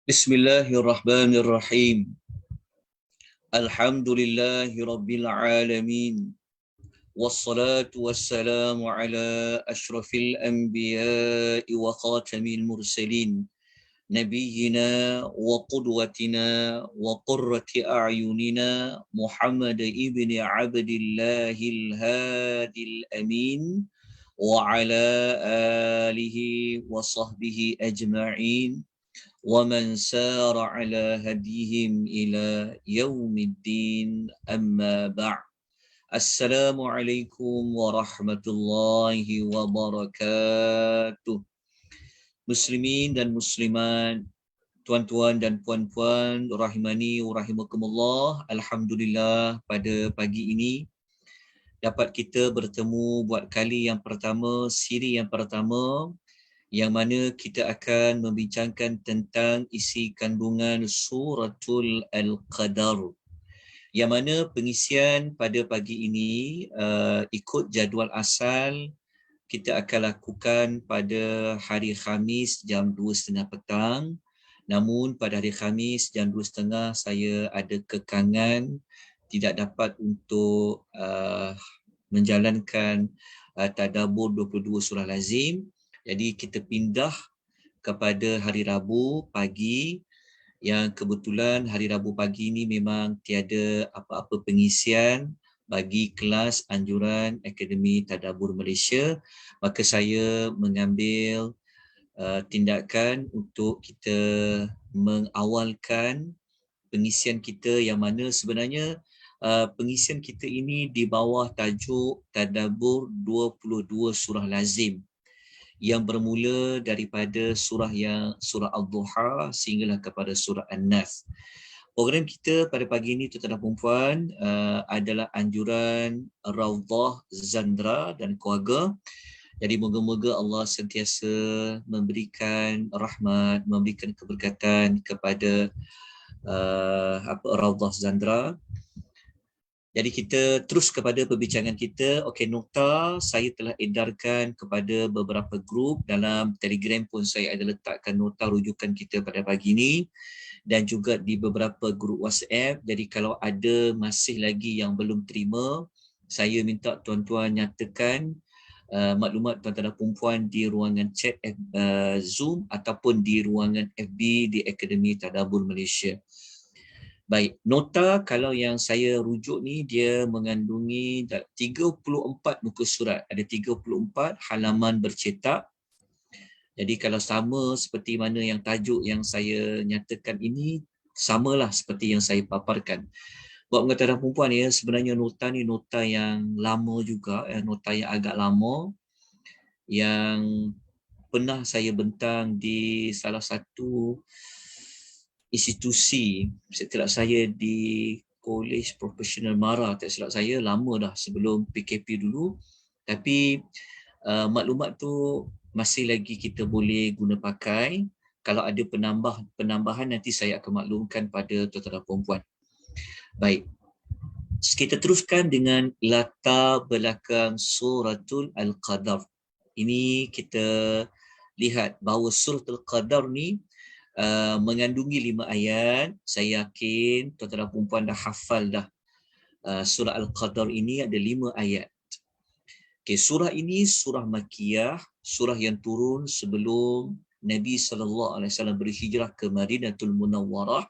Bismillahirrahmanirrahim. Alhamdulillahi rabbil alamin. Wassalatu wassalamu ala ashrafil anbiya'i wa khatamil mursalin. Nabiyyina wa qudwatina wa qurrati a'yunina Muhammad ibn Abdillahil hadil amin wa ala alihi wa sahbihi ajma'in. ومن سار على هديهم إلى يوم الدين أما بعد السلام عليكم ورحمة الله وبركاته. Muslimin dan muslimat, tuan-tuan dan puan-puan, rahimani wa rahimakumullah. Alhamdulillah pada pagi ini dapat kita bertemu buat kali yang pertama, siri yang pertama, yang mana kita akan membincangkan tentang isi kandungan suratul Al-Qadar. Yang mana pengisian pada pagi ini ikut jadual asal kita akan lakukan pada hari Khamis jam 2.30 petang. Namun pada hari Khamis jam 2.30 saya ada kekangan tidak dapat untuk menjalankan tadabbur 22 surah lazim. Jadi kita pindah kepada hari Rabu pagi, yang kebetulan hari Rabu pagi ini memang tiada apa-apa pengisian bagi kelas anjuran Akademi Tadabbur Malaysia. Maka saya mengambil tindakan untuk kita mengawalkan pengisian kita, yang mana sebenarnya pengisian kita ini di bawah tajuk Tadabbur 22 surah lazim, yang bermula daripada surah Al-Duha sehinggalah kepada surah An-Nas. Program kita pada pagi ini, tuan-tuan dan puan-puan, adalah anjuran Raudhah Zandra dan keluarga. Jadi moga-moga Allah sentiasa memberikan rahmat, memberikan keberkatan kepada Raudhah Zandra. Jadi kita terus kepada perbincangan kita. Okey, nota saya telah edarkan kepada beberapa grup. Dalam Telegram pun saya ada letakkan nota rujukan kita pada pagi ini, dan juga di beberapa grup WhatsApp. Jadi kalau ada masih lagi yang belum terima, saya minta tuan-tuan nyatakan maklumat tuan-tuan dan perempuan di ruangan chat Zoom ataupun di ruangan FB di Akademi Tadabbur Malaysia. Baik, nota kalau yang saya rujuk ni dia mengandungi 34 muka surat. Ada 34 halaman bercetak. Jadi kalau sama seperti mana yang tajuk yang saya nyatakan ini, samalah seperti yang saya paparkan. Buat pengetahuan perempuan ya, sebenarnya nota ni nota yang lama juga, nota yang agak lama, yang pernah saya bentang di salah satu institusi, setelah saya di College Profesional Mara, tak silap saya, lama dah sebelum PKP dulu. Tapi maklumat tu masih lagi kita boleh guna pakai. Kalau ada penambahan nanti saya akan maklumkan pada tuan-tuan dan puan-puan. Baik, kita teruskan dengan latar belakang suratul Al-Qadar. Ini kita lihat bahawa suratul Qadar ni mengandungi 5 ayat. Saya yakin tuan-tuan dan puan-puan dah hafal dah. Surah Al-Qadar ini ada 5 ayat. Okay, surah ini surah Makkiyah, surah yang turun sebelum Nabi SAW berhijrah ke Madinatul Munawwarah.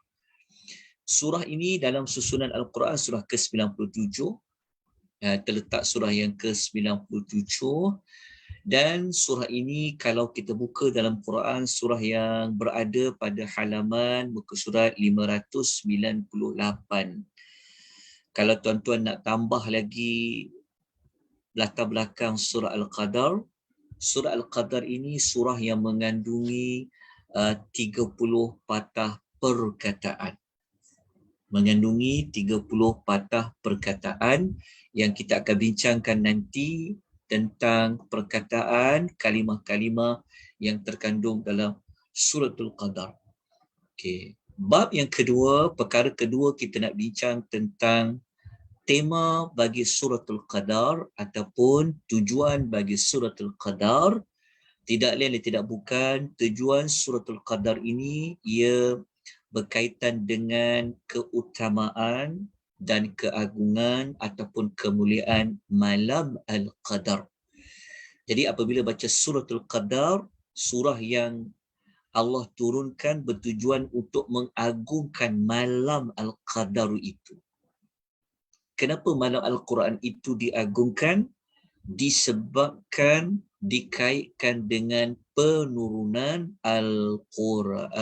Surah ini dalam susunan Al-Quran surah ke-97, terletak surah yang ke-97. Dan surah ini kalau kita buka dalam Quran, surah yang berada pada halaman muka surat 598. Kalau tuan-tuan nak tambah lagi latar belakang surah Al-Qadar, surah Al-Qadar ini surah yang mengandungi 30 patah perkataan. Mengandungi 30 patah perkataan yang kita akan bincangkan nanti tentang perkataan kalimah-kalimah yang terkandung dalam suratul Qadar. Okey, bab yang kedua, perkara kedua kita nak bincang tentang tema bagi suratul Qadar ataupun tujuan bagi suratul Qadar. Tidak lain dan tidak bukan, tujuan suratul Qadar ini ia berkaitan dengan keutamaan dan keagungan ataupun kemuliaan malam Al-Qadar. Jadi apabila baca suratul Qadar, surah yang Allah turunkan bertujuan untuk mengagungkan malam Al-Qadar itu. Kenapa malam Al-Quran itu diagungkan? Disebabkan dikaitkan dengan penurunan Al-Quranul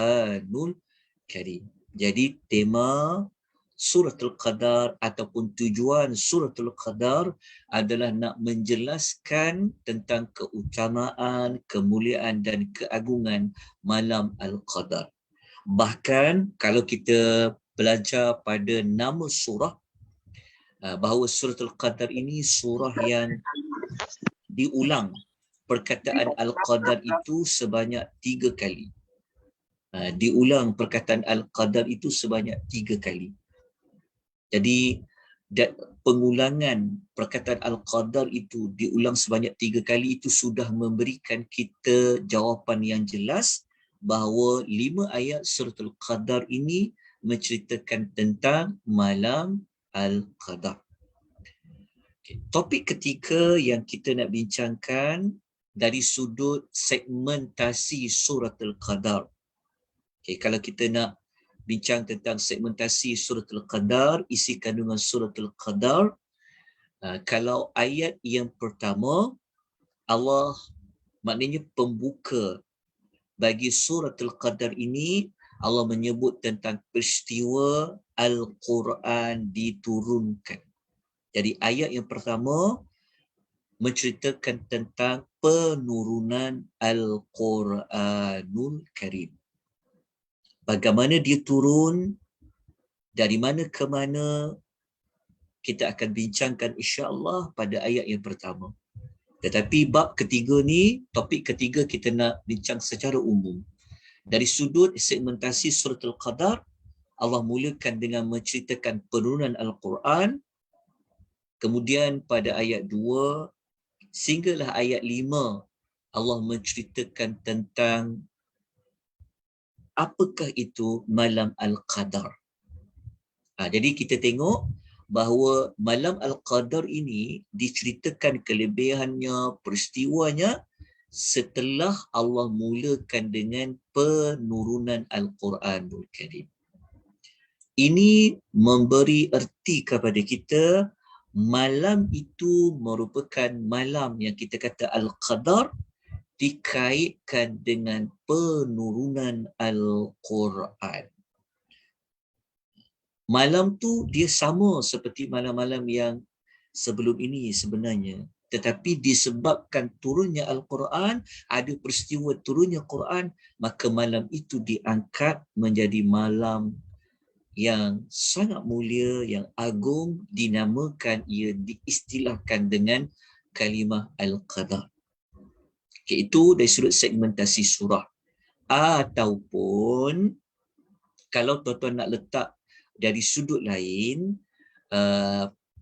Karim. Jadi tema Suratul Qadar ataupun tujuan Suratul Qadar adalah nak menjelaskan tentang keutamaan, kemuliaan dan keagungan malam Al-Qadar. Bahkan kalau kita belajar pada nama surah, bahawa Suratul Qadar ini surah yang diulang perkataan Al-Qadar itu sebanyak 3 kali. Diulang perkataan Al-Qadar itu sebanyak 3 kali. Jadi pengulangan perkataan Al-Qadar itu diulang sebanyak 3 kali itu sudah memberikan kita jawapan yang jelas bahawa 5 ayat Suratul Qadar ini menceritakan tentang malam Al-Qadar. Topik ketiga yang kita nak bincangkan dari sudut segmentasi Suratul Qadar. Kalau kita nak bincang tentang segmentasi Suratul Qadar, isi kandungan Suratul Qadar, kalau ayat yang pertama, Allah maknanya pembuka bagi Suratul Qadar ini, Allah menyebut tentang peristiwa Al-Quran diturunkan. Jadi ayat yang pertama menceritakan tentang penurunan Al-Quranul Karim. Bagaimana dia turun, dari mana ke mana, kita akan bincangkan insya-Allah pada ayat yang pertama. Tetapi bab ketiga ni, topik ketiga kita nak bincang secara umum. Dari sudut segmentasi Suratul Qadar, Allah mulakan dengan menceritakan penurunan Al-Quran. Kemudian pada ayat 2 sehinggalah ayat 5 Allah menceritakan tentang apakah itu malam Al-Qadar. Jadi kita tengok bahawa malam Al-Qadar ini diceritakan kelebihannya, peristiwanya setelah Allah mulakan dengan penurunan Al-Quranul Karim. Ini memberi erti kepada kita malam itu merupakan malam yang kita kata Al-Qadar dikaitkan dengan penurunan Al-Quran. Malam tu dia sama seperti malam-malam yang sebelum ini sebenarnya. Tetapi disebabkan turunnya Al-Quran, ada peristiwa turunnya Quran, maka malam itu diangkat menjadi malam yang sangat mulia, yang agung, dinamakan, ia diistilahkan dengan kalimah Al-Qadar. Itu dari sudut segmentasi surah. Ataupun kalau tuan-tuan nak letak dari sudut lain,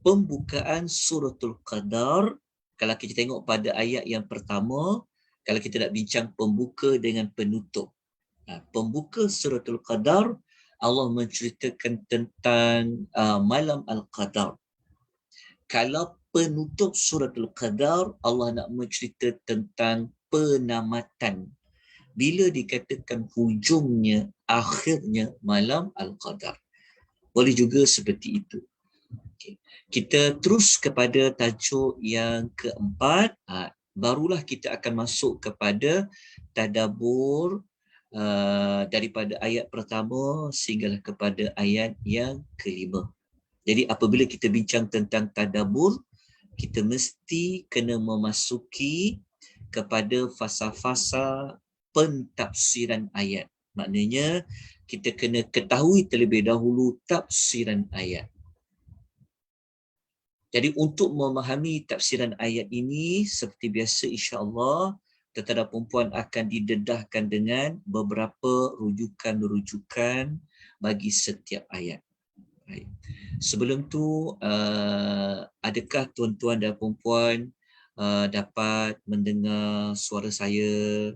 pembukaan Suratul Qadar, kalau kita tengok pada ayat yang pertama, kalau kita nak bincang pembuka dengan penutup. Pembuka Suratul Qadar, Allah menceritakan tentang malam Al-Qadar. Kalau penutup Suratul Qadar, Allah nak mencerita tentang penamatan. Bila dikatakan hujungnya, akhirnya malam Al-Qadar. Boleh juga seperti itu. Kita terus kepada tajuk yang keempat. Barulah kita akan masuk kepada tadabbur daripada ayat pertama sehinggalah kepada ayat yang kelima. Jadi apabila kita bincang tentang tadabbur, kita mesti kena memasuki kepada fasa-fasa pentafsiran ayat. Maknanya kita kena ketahui terlebih dahulu tafsiran ayat. Jadi untuk memahami tafsiran ayat ini, seperti biasa insya-Allah, Tentera Perempuan akan didedahkan dengan beberapa rujukan-rujukan bagi setiap ayat. Baik. Sebelum tu, adakah tuan-tuan dan puan-puan dapat mendengar suara saya,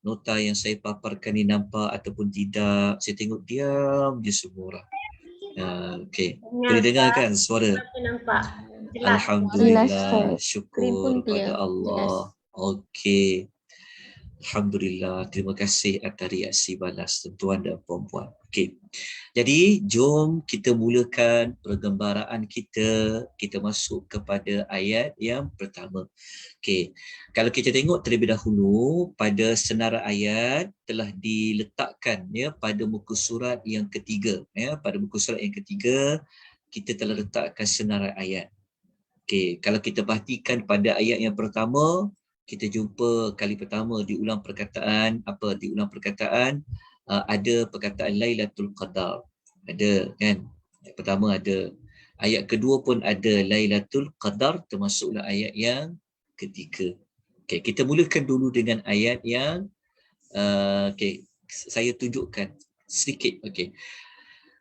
nota yang saya paparkan ni nampak ataupun tidak. Saya tengok diam je semua orang. Okey. Boleh dengar kan suara? Nampak. Alhamdulillah, Jelas, syukur clear. pada Allah. Okey. Alhamdulillah, terima kasih atas reaksi balas tuan-tuan dan puan-puan. Okey. Jadi, jom kita mulakan pergembaraan kita. Kita masuk kepada ayat yang pertama. Okey. Kalau kita tengok terlebih dahulu pada senarai ayat telah diletakkan ya pada muka surat yang ketiga ya, pada muka surat yang ketiga kita telah letakkan senarai ayat. Okey, kalau kita perhatikan pada ayat yang pertama, kita jumpa kali pertama diulang perkataan ada perkataan Lailatul Qadar. Ada kan? Ayat pertama ada. Ayat kedua pun ada Lailatul Qadar, termasuklah ayat yang ketiga. Okey, kita mulakan dulu dengan ayat yang saya tunjukkan sedikit. Okey.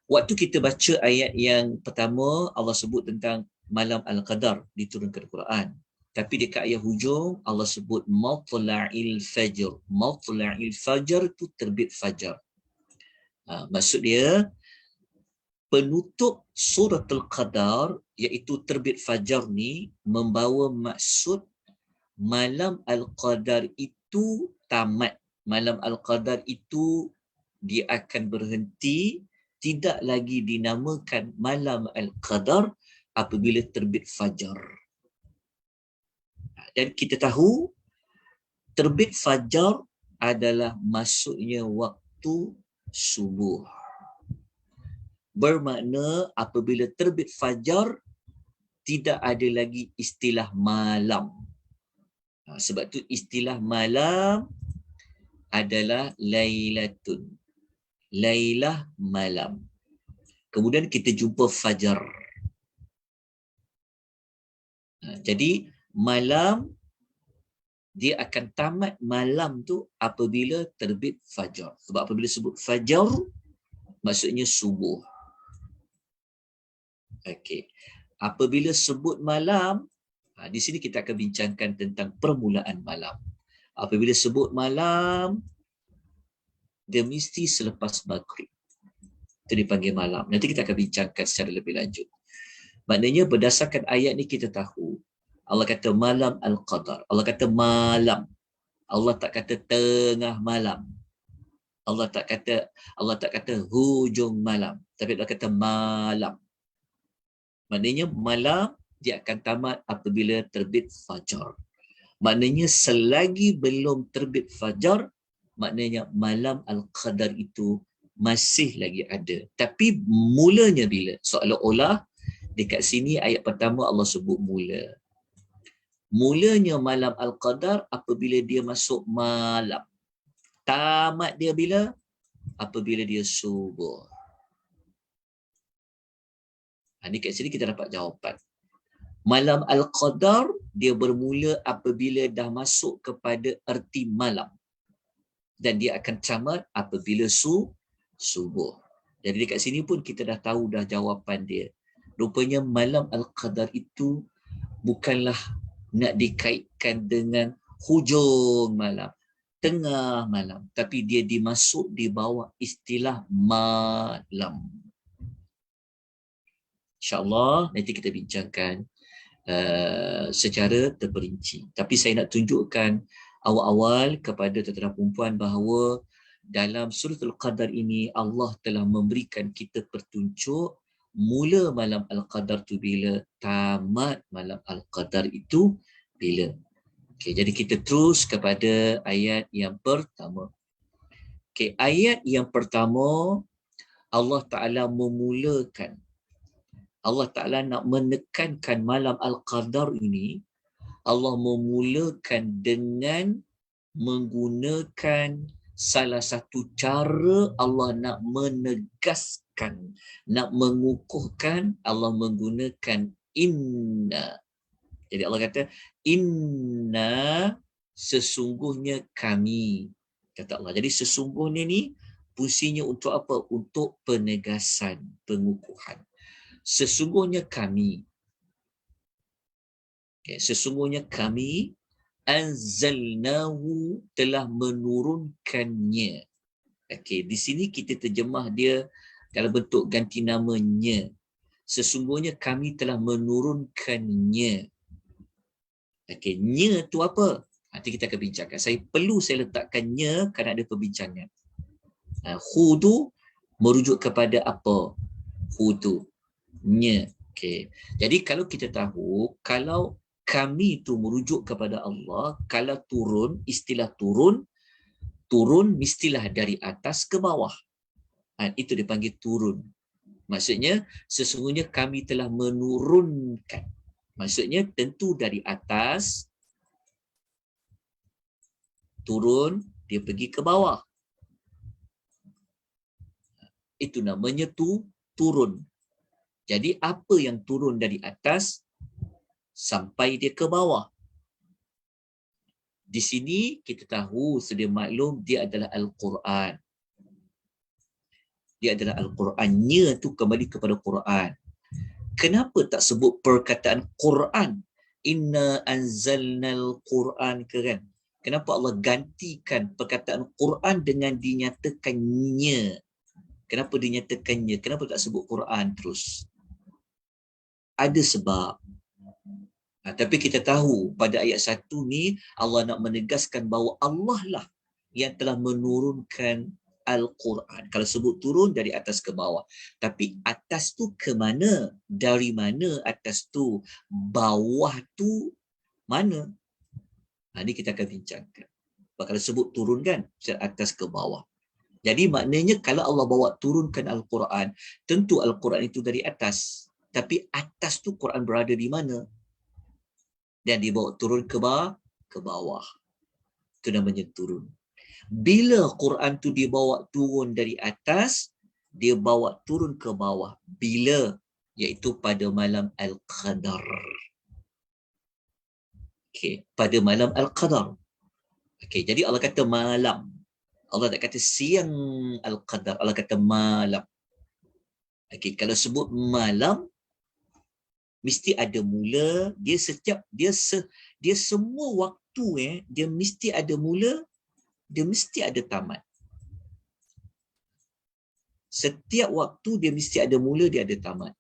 Waktu kita baca ayat yang pertama, Allah sebut tentang malam Al-Qadar diturunkan Quran. Tapi dekat ayat hujung Allah sebut matla'il fajr. Matla'il fajr tu terbit fajar. Maksud dia penutup suratul Qadar iaitu terbit fajar ni membawa maksud malam Al-Qadar itu tamat. Malam Al-Qadar itu dia akan berhenti, tidak lagi dinamakan malam Al-Qadar apabila terbit fajar. Dan kita tahu terbit fajar adalah masuknya waktu subuh. Bermakna apabila terbit fajar tidak ada lagi istilah malam. Sebab tu istilah malam adalah lailatun. Lailah malam. Kemudian kita jumpa fajar. Jadi malam dia akan tamat malam tu apabila terbit fajar. Sebab apabila sebut fajar maksudnya subuh. Okey. Apabila sebut malam, di sini kita akan bincangkan tentang permulaan malam. Apabila sebut malam, dia mesti selepas maghrib. Itu dipanggil malam. Nanti kita akan bincangkan secara lebih lanjut. Maknanya berdasarkan ayat ni kita tahu Allah kata malam Al-Qadar. Allah kata malam. Allah tak kata tengah malam. Allah tak kata hujung malam. Tapi Allah kata malam. Maknanya malam dia akan tamat apabila terbit fajar. Maknanya selagi belum terbit fajar, maknanya malam Al-Qadar itu masih lagi ada. Tapi mulanya bila? Seolah-olah dekat sini ayat pertama Allah sebut mula. Mulanya malam Al-Qadar apabila dia masuk malam. Tamat dia bila? Apabila dia subuh. Ini kat sini kita dapat jawapan. Malam Al-Qadar dia bermula apabila dah masuk kepada erti malam. Dan dia akan tamat apabila subuh. Jadi dekat sini pun kita dah tahu dah jawapan dia. Rupanya malam Al-Qadar itu bukanlah nak dikaitkan dengan hujung malam, tengah malam, tapi dia dimasuk di bawah istilah malam. InsyaAllah nanti kita bincangkan secara terperinci. Tapi saya nak tunjukkan awal-awal kepada tuan-tuan perempuan bahawa dalam suratul Qadar ini Allah telah memberikan kita petunjuk mula malam Al-Qadar itu bila, tamat malam Al-Qadar itu bila. Okey, jadi kita terus kepada ayat yang pertama. Okey, ayat yang pertama Allah Ta'ala memulakan, Allah Ta'ala nak menekankan malam Al-Qadar ini, Allah memulakan dengan menggunakan salah satu cara Allah nak menegaskan, nak mengukuhkan, Allah menggunakan inna. Jadi Allah kata, inna sesungguhnya kami. Kata Allah. Jadi sesungguhnya ni fungsinya untuk apa? Untuk penegasan, pengukuhan. Sesungguhnya kami. Okay, sesungguhnya kami anzalnahu telah menurunkannya. Okey, di sini kita terjemah dia dalam bentuk ganti namanya. Sesungguhnya kami telah menurunkannya. Okey, nya tu apa? Nanti kita akan bincangkan. Saya letakkannya kerana ada perbincangan. Hu tu merujuk kepada apa? Hu tu. Nya. Okey. Jadi kalau kita tahu, kalau kami itu merujuk kepada Allah, kalau turun, istilah turun, turun mestilah dari atas ke bawah. Itu dipanggil turun. Maksudnya, sesungguhnya kami telah menurunkan. Maksudnya, tentu dari atas, turun, dia pergi ke bawah. Itu namanya turun. Jadi, apa yang turun dari atas, sampai dia ke bawah. Di sini kita tahu sedia maklum dia adalah Al-Quran. Dia adalah Al-Qurannya tu kembali kepada Quran. Kenapa tak sebut perkataan Quran? Inna anzalnal Quran ke kan? Kenapa Allah gantikan perkataan Quran dengan dinyatakannya? Kenapa dinyatakannya? Kenapa tak sebut Quran terus? Ada sebab. Tapi kita tahu pada ayat 1 ni Allah nak menegaskan bahawa Allah lah yang telah menurunkan Al-Quran. Kalau sebut turun dari atas ke bawah. Tapi atas tu ke mana? Dari mana atas tu? Bawah tu mana? Ini kita akan bincangkan. Kalau sebut turun kan, dari atas ke bawah. Jadi maknanya kalau Allah bawa turunkan Al-Quran, tentu Al-Quran itu dari atas. Tapi atas tu Quran berada di mana? Dan dibawa turun ke bawah. Itu namanya turun. Bila Quran tu dibawa turun dari atas, dia bawa turun ke bawah. Bila? Iaitu pada malam Al-Qadar. Okay. Pada malam Al-Qadar. Okay. Jadi Allah kata malam. Allah tak kata siang Al-Qadar. Allah kata malam. Okay. Kalau sebut malam, mesti ada mula, dia semua waktu dia mesti ada mula, dia mesti ada tamat. Setiap waktu dia mesti ada mula, dia ada tamat.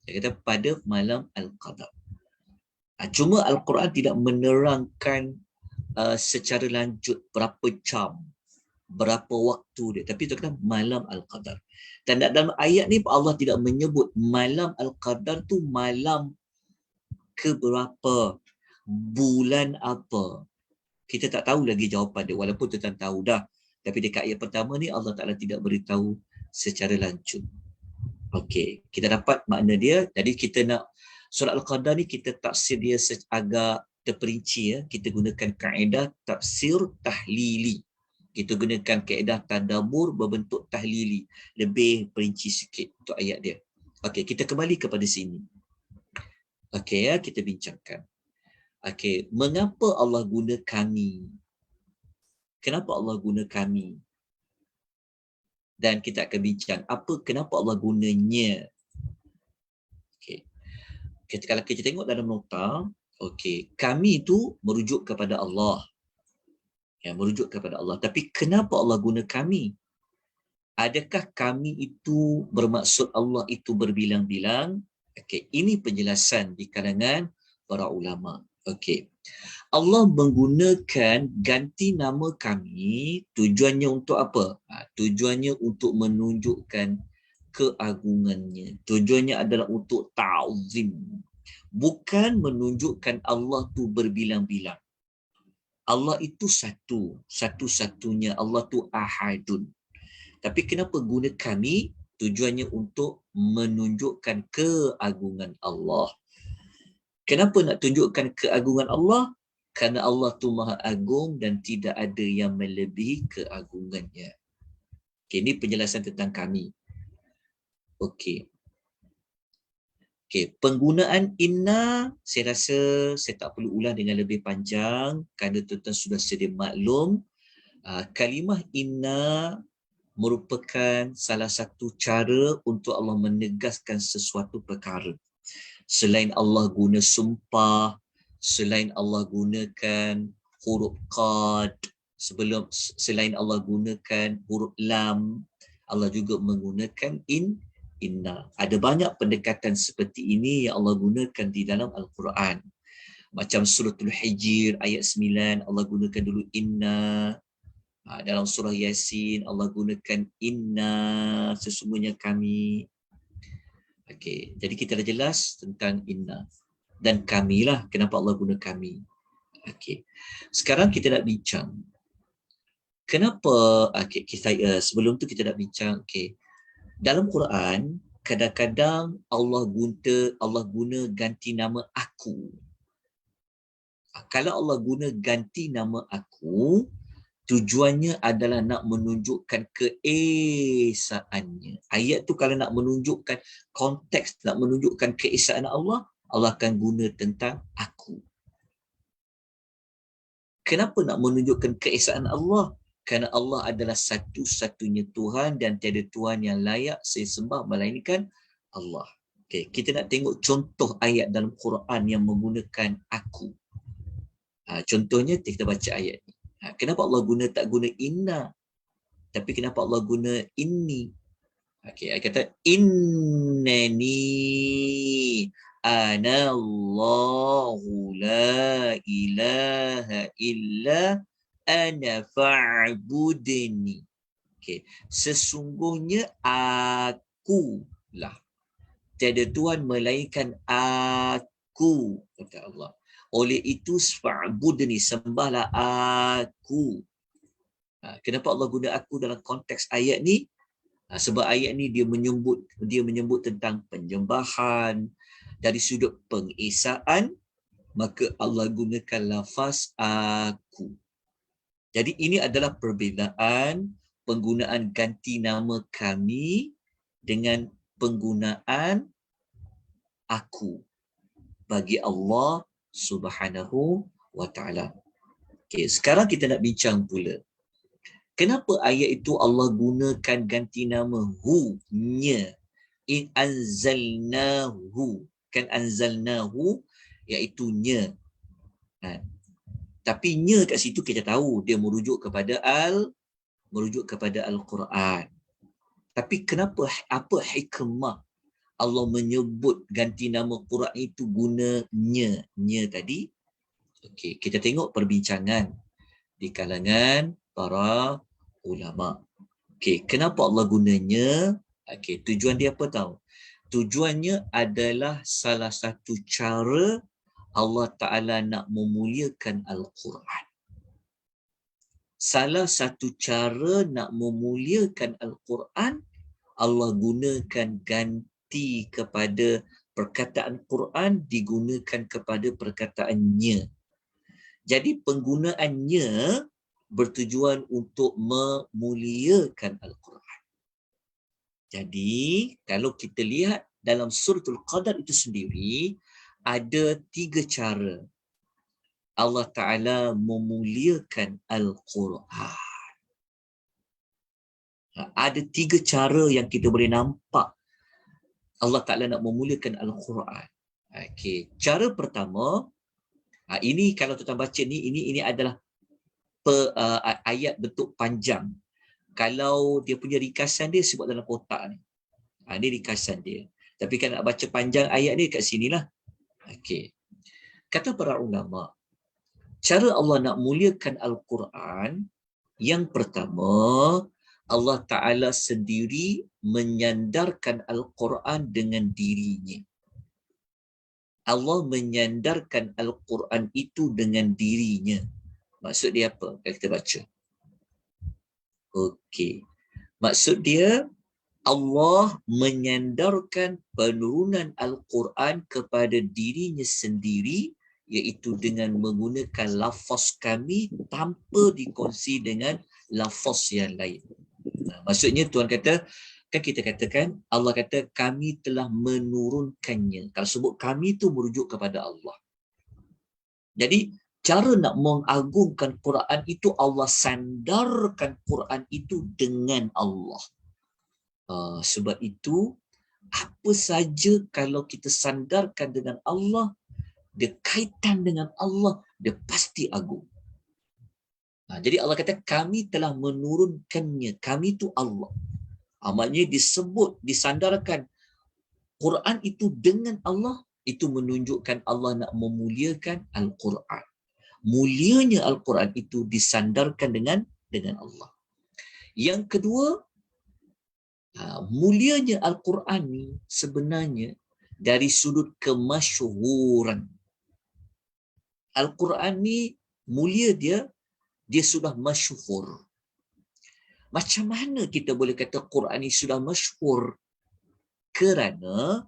Dia kata pada malam Al-Qadar. Cuma Al-Quran tidak menerangkan secara lanjut berapa jam, berapa waktu dia. Tapi itu kata malam Al-Qadar. Dan dalam ayat ni Allah tidak menyebut malam Al-Qadar tu malam ke berapa, bulan apa. Kita tak tahu lagi jawapan dia, walaupun tuan tahu dah. Tapi dekat ayat pertama ni Allah Ta'ala tidak beritahu secara lanjut. Okey, kita dapat makna dia. Jadi kita nak surah Al-Qadar ni kita tafsir dia agak terperinci. Kita gunakan kaedah tafsir tahlili. Kita gunakan kaedah tadabbur berbentuk tahlili. Lebih perinci sikit untuk ayat dia. Okey, kita kembali kepada sini. Okey, kita bincangkan. Okey, mengapa Allah guna kami? Kenapa Allah guna kami? Dan kita akan bincang kenapa Allah gunanya. Okey. Kalau kita tengok dalam nota, okey, kami itu merujuk kepada Allah. Merujuk kepada Allah. Tapi kenapa Allah guna kami? Adakah kami itu bermaksud Allah itu berbilang-bilang? Okey, ini penjelasan di kalangan para ulama. Okey. Allah menggunakan ganti nama kami, tujuannya untuk apa? Tujuannya untuk menunjukkan keagungannya. Tujuannya adalah untuk ta'zim. Bukan menunjukkan Allah tu berbilang-bilang. Allah itu satu, satu-satunya. Allah tu ahadun. Tapi kenapa guna kami? Tujuannya untuk menunjukkan keagungan Allah. Kenapa nak tunjukkan keagungan Allah? Kerana Allah tu maha agung dan tidak ada yang melebihi keagungannya. Okay, ini penjelasan tentang kami. Okey. Okey, penggunaan inna saya rasa saya tak perlu ulang dengan lebih panjang kerana tuan-tuan sudah sedia maklum. Kalimah inna merupakan salah satu cara untuk Allah menegaskan sesuatu perkara. Selain Allah guna sumpah, selain Allah gunakan huruf qad, selain Allah gunakan huruf lam, Allah juga menggunakan inna. Ada banyak pendekatan seperti ini yang Allah gunakan di dalam Al-Quran. Macam suratul Hijr ayat 9, Allah gunakan dulu inna. Dalam surah Yasin, Allah gunakan inna, sesungguhnya kami. Okey, jadi kita dah jelas tentang inna. Dan kamilah, kenapa Allah guna kami. Okey, sekarang kita nak bincang. Kenapa, sebelum tu kita nak bincang, dalam Quran, kadang-kadang Allah guna ganti nama aku. Kalau Allah guna ganti nama aku, tujuannya adalah nak menunjukkan keesaannya. Ayat tu kalau nak menunjukkan konteks, nak menunjukkan keesaan Allah, Allah akan guna tentang aku. Kenapa nak menunjukkan keesaan Allah? Kerana Allah adalah satu-satunya Tuhan dan tiada Tuhan yang layak sembah melainkan Allah. Okay, kita nak tengok contoh ayat dalam Quran yang menggunakan aku. Contohnya kita baca ayat ni. Kenapa Allah tak guna inna, tapi kenapa Allah guna inni? Ayat kata innani ana Allahu la ilaha illa ana fa'budni. Sesungguhnya akulah, tiada Tuhan melainkan aku, kata Allah. Oleh itu fa'budni, sembahlah aku. Kenapa Allah guna aku dalam konteks ayat ni? Sebab ayat ni dia menyebut tentang penyembahan dari sudut pengesaan, maka Allah gunakan lafaz aku. Jadi ini adalah perbezaan penggunaan ganti nama kami dengan penggunaan aku bagi Allah Subhanahu wa ta'ala. Sekarang kita nak bincang pula. Kenapa ayat itu Allah gunakan ganti nama hu, nya. In anzalnahu. Kan anzalnahu iaitu nya. Tapi nya kat situ kita tahu dia merujuk kepada Al-Quran. Tapi kenapa, apa hikmah Allah menyebut ganti nama Quran itu guna nya tadi? Okey, kita tengok perbincangan di kalangan para ulama. Okey, kenapa Allah gunanya? Okey, tujuan dia apa tahu? Tujuannya adalah salah satu cara Allah Ta'ala nak memuliakan Al-Quran. Salah satu cara nak memuliakan Al-Quran, Allah gunakan ganti kepada perkataan Quran digunakan kepada perkataannya. Jadi penggunaannya bertujuan untuk memuliakan Al-Quran. Jadi kalau kita lihat dalam suratul Qadar itu sendiri, ada 3 cara Allah Ta'ala memuliakan Al-Quran. Ada 3 cara yang kita boleh nampak Allah Ta'ala nak memuliakan Al-Quran. Okey, cara pertama, ini kalau tuan baca ni, ini adalah ayat bentuk panjang. Kalau dia punya ringkasan dia sebut dalam kotak ni. Ini ringkasan dia. Tapi kalau nak baca panjang ayat ni kat sinilah. Okey. Kata para ulama, cara Allah nak muliakan Al-Quran, yang pertama, Allah Ta'ala sendiri menyandarkan Al-Quran dengan dirinya. Allah menyandarkan Al-Quran itu dengan dirinya. Maksud dia apa? Kita baca. Okey. Maksud dia, Allah menyandarkan penurunan Al-Quran kepada dirinya sendiri, iaitu dengan menggunakan lafaz kami tanpa dikongsi dengan lafaz yang lain. Maksudnya Tuhan kata, kan kita katakan, Allah kata kami telah menurunkannya. Kalau sebut kami tu merujuk kepada Allah. Jadi cara nak mengagungkan Quran itu, Allah sandarkan Quran itu dengan Allah. Sebab itu Apa saja kalau kita sandarkan dengan Allah, dia kaitan dengan Allah, dia pasti agung. Jadi Allah kata kami telah menurunkannya, kami tu Allah. Maknanya disebut, disandarkan Quran itu dengan Allah, itu menunjukkan Allah nak memuliakan Al-Quran. Mulianya Al-Quran itu disandarkan dengan Allah. Yang kedua, mulianya Al-Quran ni sebenarnya dari sudut kemasyhuran. Al-Quran ni mulia dia sudah masyhur. Macam mana kita boleh kata Quran ni sudah masyhur? Kerana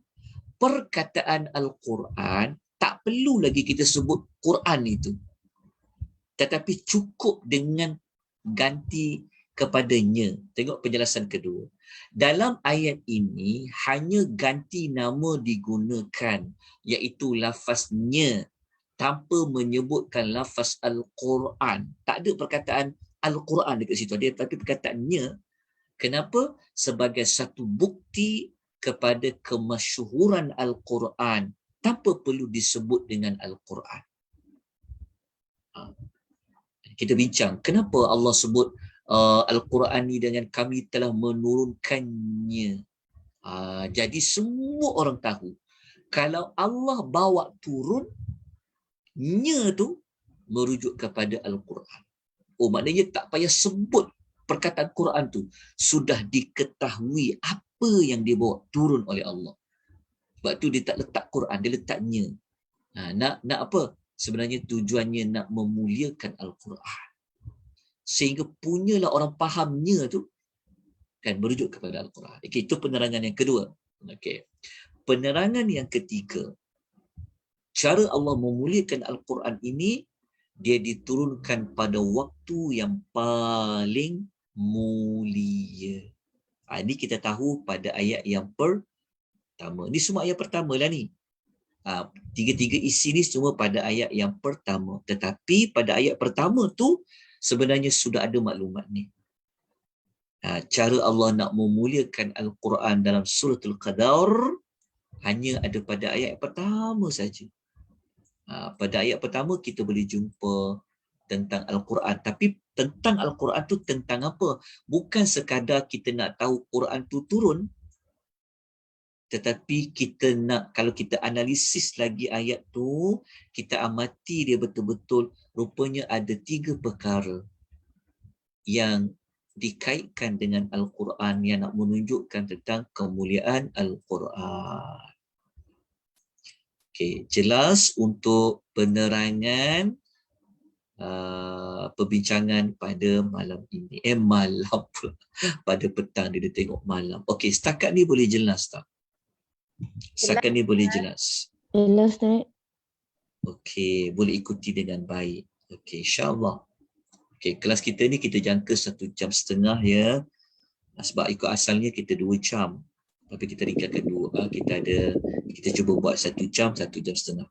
perkataan Al-Quran tak perlu lagi kita sebut Quran itu. Tetapi cukup dengan ganti kepadanya. Tengok penjelasan kedua. Dalam ayat ini hanya ganti nama digunakan, iaitu lafaznya, tanpa menyebutkan lafaz Al-Quran. Tak ada perkataan Al-Quran dekat situ. Ada tapi perkataannya. Kenapa? Sebagai satu bukti kepada kemasyhuran Al-Quran tanpa perlu disebut dengan Al-Quran. Kita bincang, kenapa Allah sebut Al-Quran ni dengan kami telah menurunkannya. Jadi semua orang tahu, kalau Allah bawa turun, nya tu merujuk kepada Al-Quran. Maknanya tak payah sebut perkataan Quran tu. Sudah diketahui apa yang dia bawa turun oleh Allah. Sebab tu dia tak letak Quran, dia letaknya. Nak apa? Sebenarnya tujuannya nak memuliakan Al-Quran. Sehingga punyalah orang fahamnya tu kan merujuk kepada Al-Quran. Okay, itu penerangan yang kedua. Okay. Penerangan yang ketiga, cara Allah memuliakan Al-Quran ini, dia diturunkan pada waktu yang paling mulia. Ini kita tahu pada ayat yang pertama. Ini semua ayat pertama lah ni. Tiga-tiga isi ni semua pada ayat yang pertama. Tetapi pada ayat pertama tu sebenarnya sudah ada maklumat ni. Cara Allah nak memuliakan Al-Quran dalam suratul Qadar hanya ada pada ayat pertama saja. Pada ayat pertama kita boleh jumpa tentang Al-Quran. Tapi tentang Al-Quran tu tentang apa? Bukan sekadar kita nak tahu Quran tu turun, tetapi kita nak, kalau kita analisis lagi ayat tu, kita amati dia betul-betul, rupanya ada 3 perkara yang dikaitkan dengan Al-Quran yang nak menunjukkan tentang kemuliaan Al-Quran. Okay, jelas untuk penerangan perbincangan pada malam ini. Malam pula. Pada petang dia tengok malam. Okey, setakat ni boleh jelas tak? Setakat ni boleh jelas. Jelas, Nek. Okey, boleh ikuti dengan baik. Okey, insya-Allah. Okey, kelas kita ni kita jangka 1.5 jam ya. Sebab ikut asalnya kita 2 jam. Tapi kita ringkaskan 2. Kita cuba buat 1 jam, 1.5 jam.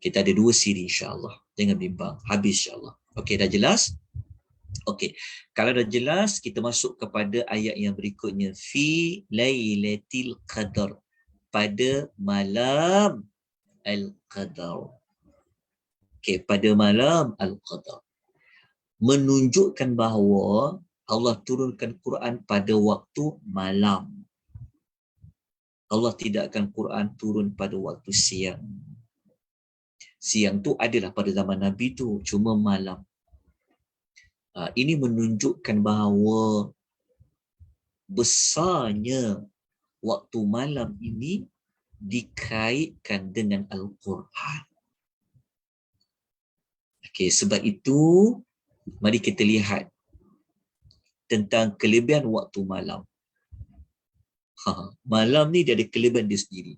Kita ada 2 siri insya-Allah. Jangan bimbang. Habis insya-Allah. Okey, dah jelas? Okey. Kalau dah jelas, kita masuk kepada ayat yang berikutnya. Fi lailatul qadar. Pada malam al-qadar. Okey, pada malam al-qadar. Menunjukkan bahawa Allah turunkan Quran pada waktu malam. Allah tidak akan Quran turun pada waktu siang. Siang tu adalah pada zaman Nabi tu, cuma malam. Ini menunjukkan bahawa besarnya waktu malam ini dikaitkan dengan Al-Quran. Okey, sebab itu mari kita lihat tentang kelebihan waktu malam. Malam ni dia ada kelebihan dia sendiri.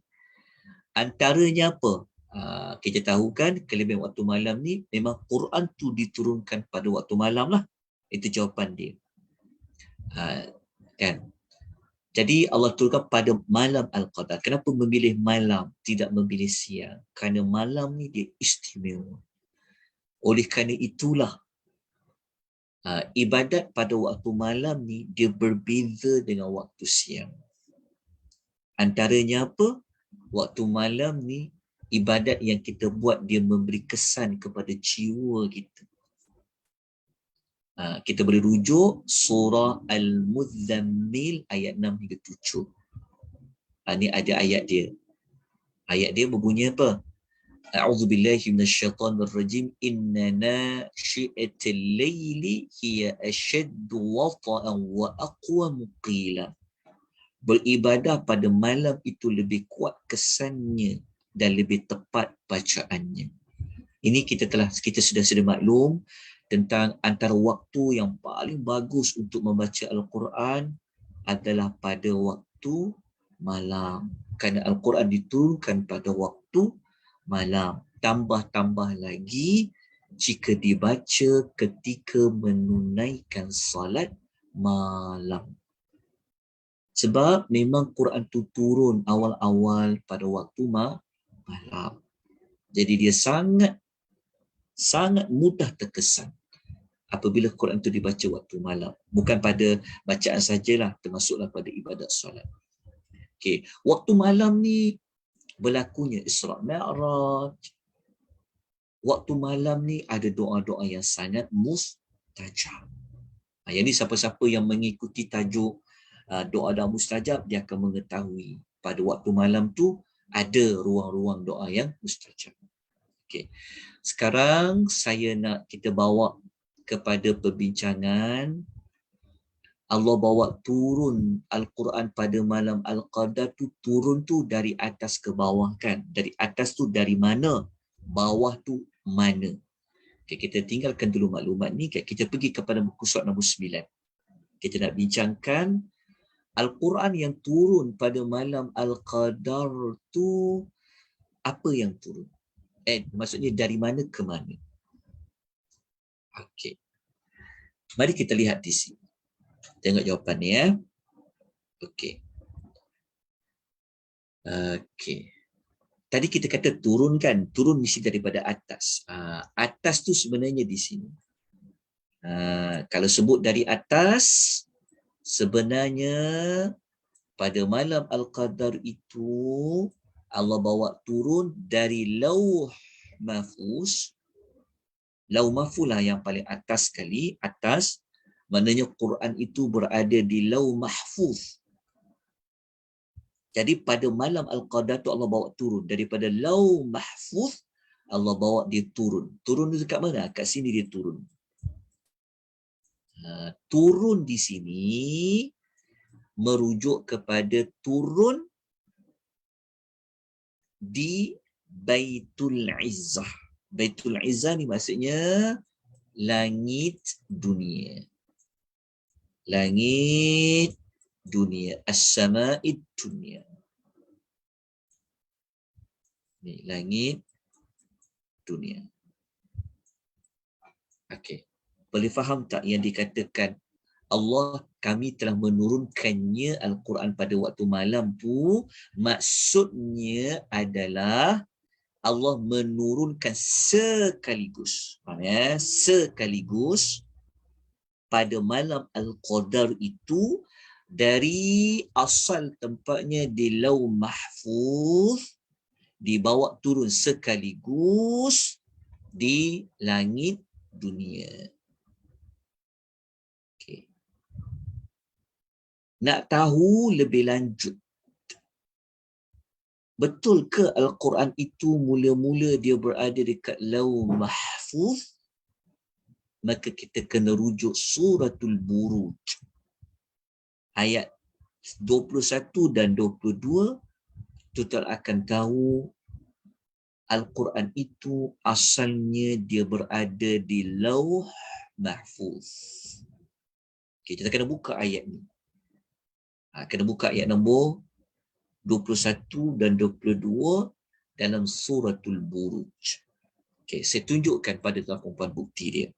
Antaranya apa? Kita tahu kan kelebihan waktu malam ni memang Quran tu diturunkan pada waktu malam lah. Itu jawapan dia. Kan? Jadi Allah turunkan pada malam Al-Qadar. Kenapa memilih malam, tidak memilih siang? Kerana malam ni dia istimewa. Oleh kerana itulah ibadat pada waktu malam ni dia berbeza dengan waktu siang. Antaranya apa? Waktu malam ni ibadat yang kita buat dia memberi kesan kepada jiwa kita. Kita boleh rujuk surah Al-Muzzammil ayat 6 hingga 7. Ini ada ayat dia. Ayat dia berbunyi apa? A'udzubillahi minasyaitonirrajim. Inna nashi'atal laili hiya ashaddu wata'an wa aqwamu qila. Beribadah pada malam itu lebih kuat kesannya dan lebih tepat bacaannya. Ini kita sudah maklum tentang antara waktu yang paling bagus untuk membaca Al-Quran adalah pada waktu malam. Kerana Al-Quran diturunkan pada waktu malam. Tambah-tambah lagi jika dibaca ketika menunaikan salat malam. Sebab memang Quran tu turun awal-awal pada waktu malam. Jadi dia sangat mudah terkesan apabila Quran itu dibaca waktu malam. Bukan pada bacaan sajalah, termasuklah pada ibadat solat. Okey, waktu malam ni berlakunya Isra' Mi'raj. Waktu malam ni ada doa-doa yang sangat mustajab. Yang ni siapa-siapa yang mengikuti tajuk doa-doa mustajab, dia akan mengetahui pada waktu malam tu ada ruang-ruang doa yang mustajab. Okey. Sekarang saya nak kita bawa kepada perbincangan Allah bawa turun Al-Quran pada malam Al-Qadar tu, turun tu dari atas ke bawah kan? Dari atas tu dari mana? Bawah tu mana? Okay, kita tinggalkan dulu maklumat ni, kita pergi kepada buku surat nombor 9. Kita nak bincangkan Al-Quran yang turun pada malam Al-Qadar tu, apa yang turun? Maksudnya dari mana ke mana? Okey. Mari kita lihat di sini. Tengok jawapan ni ya. Okey. Okey. Tadi kita kata turun kan? Turun mesti daripada atas. Atas tu sebenarnya di sini. Kalau sebut dari atas, sebenarnya pada malam Al-Qadar itu Allah bawa turun dari Lauh Mahfuz. Lauh Mahfuz lah yang paling atas sekali. Atas, maknanya Quran itu berada di Lauh Mahfuz. Jadi pada malam Al-Qadar tu Allah bawa turun. Daripada Lauh Mahfuz, Allah bawa dia turun. Turun itu kat mana? Kat sini dia turun. Turun di sini merujuk kepada turun di Baitul Izzah. Baitul Izzah ni maksudnya langit dunia. Langit dunia. As-sama'id dunia. Ni langit dunia. Okey. Boleh faham tak yang dikatakan Allah, kami telah menurunkannya Al-Quran pada waktu malam tu, maksudnya adalah Allah menurunkan sekaligus. Faham ya? Sekaligus pada malam Al-Qadar itu, dari asal tempatnya di Lauh Mahfuz, dibawa turun sekaligus di langit dunia. Okay. Nak tahu lebih lanjut, betul ke Al-Quran itu mula-mula dia berada dekat Lauh Mahfuz? Maka kita kena rujuk Suratul Buruj. Ayat 21 dan 22, kita akan tahu Al-Quran itu asalnya dia berada di Lauh Mahfuz. Okay, kita kena buka ayat ni. Kena buka ayat nombor 21 dan 22 dalam Suratul Buruj. Okay, saya tunjukkan pada tuan perempuan bukti dia.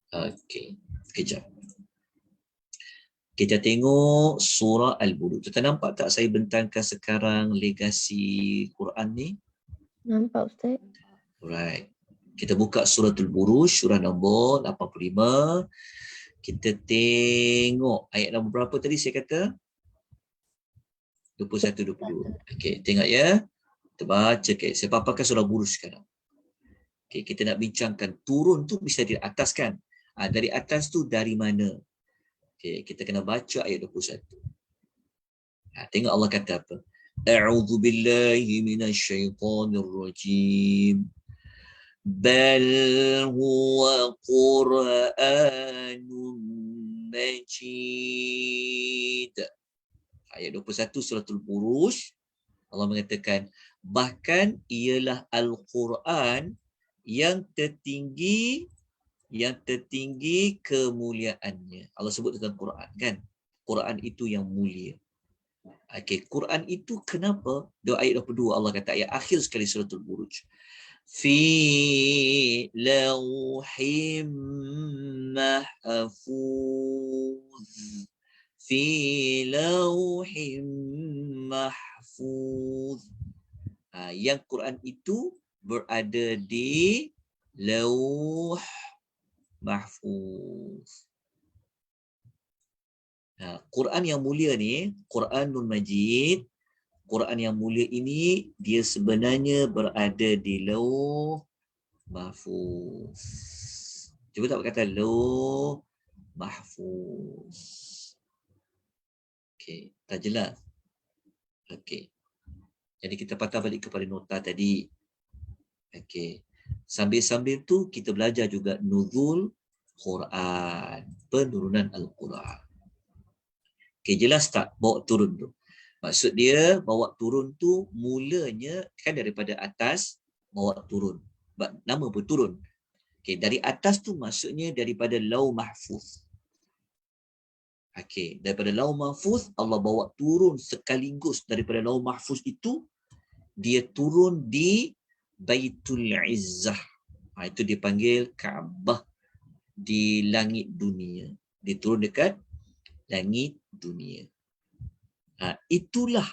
Okey, kejap. Kita tengok surah Al-Buruj. Kita nampak tak saya bentangkan sekarang legasi Quran ni? Nampak Ustaz. Alright. Kita buka suratul Buruj, surah nombor 85. Kita tengok ayat nombor berapa tadi saya kata? 21, 22. Okey, tengok ya. Kita baca ke. Saya paparkan surah Buruj sekarang. Okey, kita nak bincangkan turun tu bisa di atas kan? Dari atas tu dari mana? Okey, kita kena baca ayat 21. Tengok Allah kata apa? A'udzu billahi minasyaitonir rajim. Bal huwa Qur'anun Majid. Ayat 21 suratul Buruj, Allah mengatakan bahkan ialah Al-Quran yang tertinggi kemuliaannya. Allah sebut tentang Quran kan? Quran itu yang mulia. Okey, Quran itu kenapa? Ayat 22 Allah kata, ayat akhir sekali suratul Buruj. Fi lawhim mahfuz. Fi lawhim mahfuz. Yang Quran itu berada di lauh mahfuz. Quran yang mulia ni, Quranul Majid, Quran yang mulia ini dia sebenarnya berada di lauh mahfuz. Cuba tak kata lauh mahfuz. Okey, tak jelas. Okey. Jadi kita patah balik kepada nota tadi. Okey. Sambil-sambil tu kita belajar juga nuzul Quran, penurunan Al-Quran. Okey, jelas tak bawa turun tu? Maksud dia bawa turun tu mulanya kan daripada atas bawa turun. Nama pun turun. Okey, dari atas tu maksudnya daripada Lauh Mahfuz. Okey, daripada Lauh Mahfuz Allah bawa turun sekaligus daripada Lauh Mahfuz itu dia turun di Baitul Izzah. Itu dipanggil Kaabah di langit dunia. Dia turun dekat langit dunia. Itulah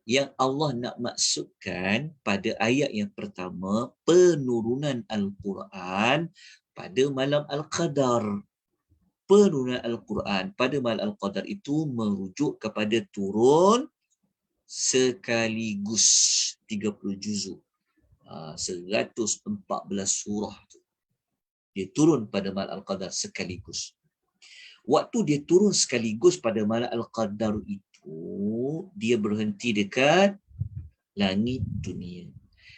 yang Allah nak maksudkan pada ayat yang pertama, penurunan Al-Quran pada malam Al-Qadar. Penurunan Al-Quran pada malam Al-Qadar itu merujuk kepada turun sekaligus 30 juzuk. 114 surah tu. Dia turun pada malam Al-Qadar sekaligus. Waktu dia turun sekaligus pada malam Al-Qadar itu, dia berhenti dekat langit dunia.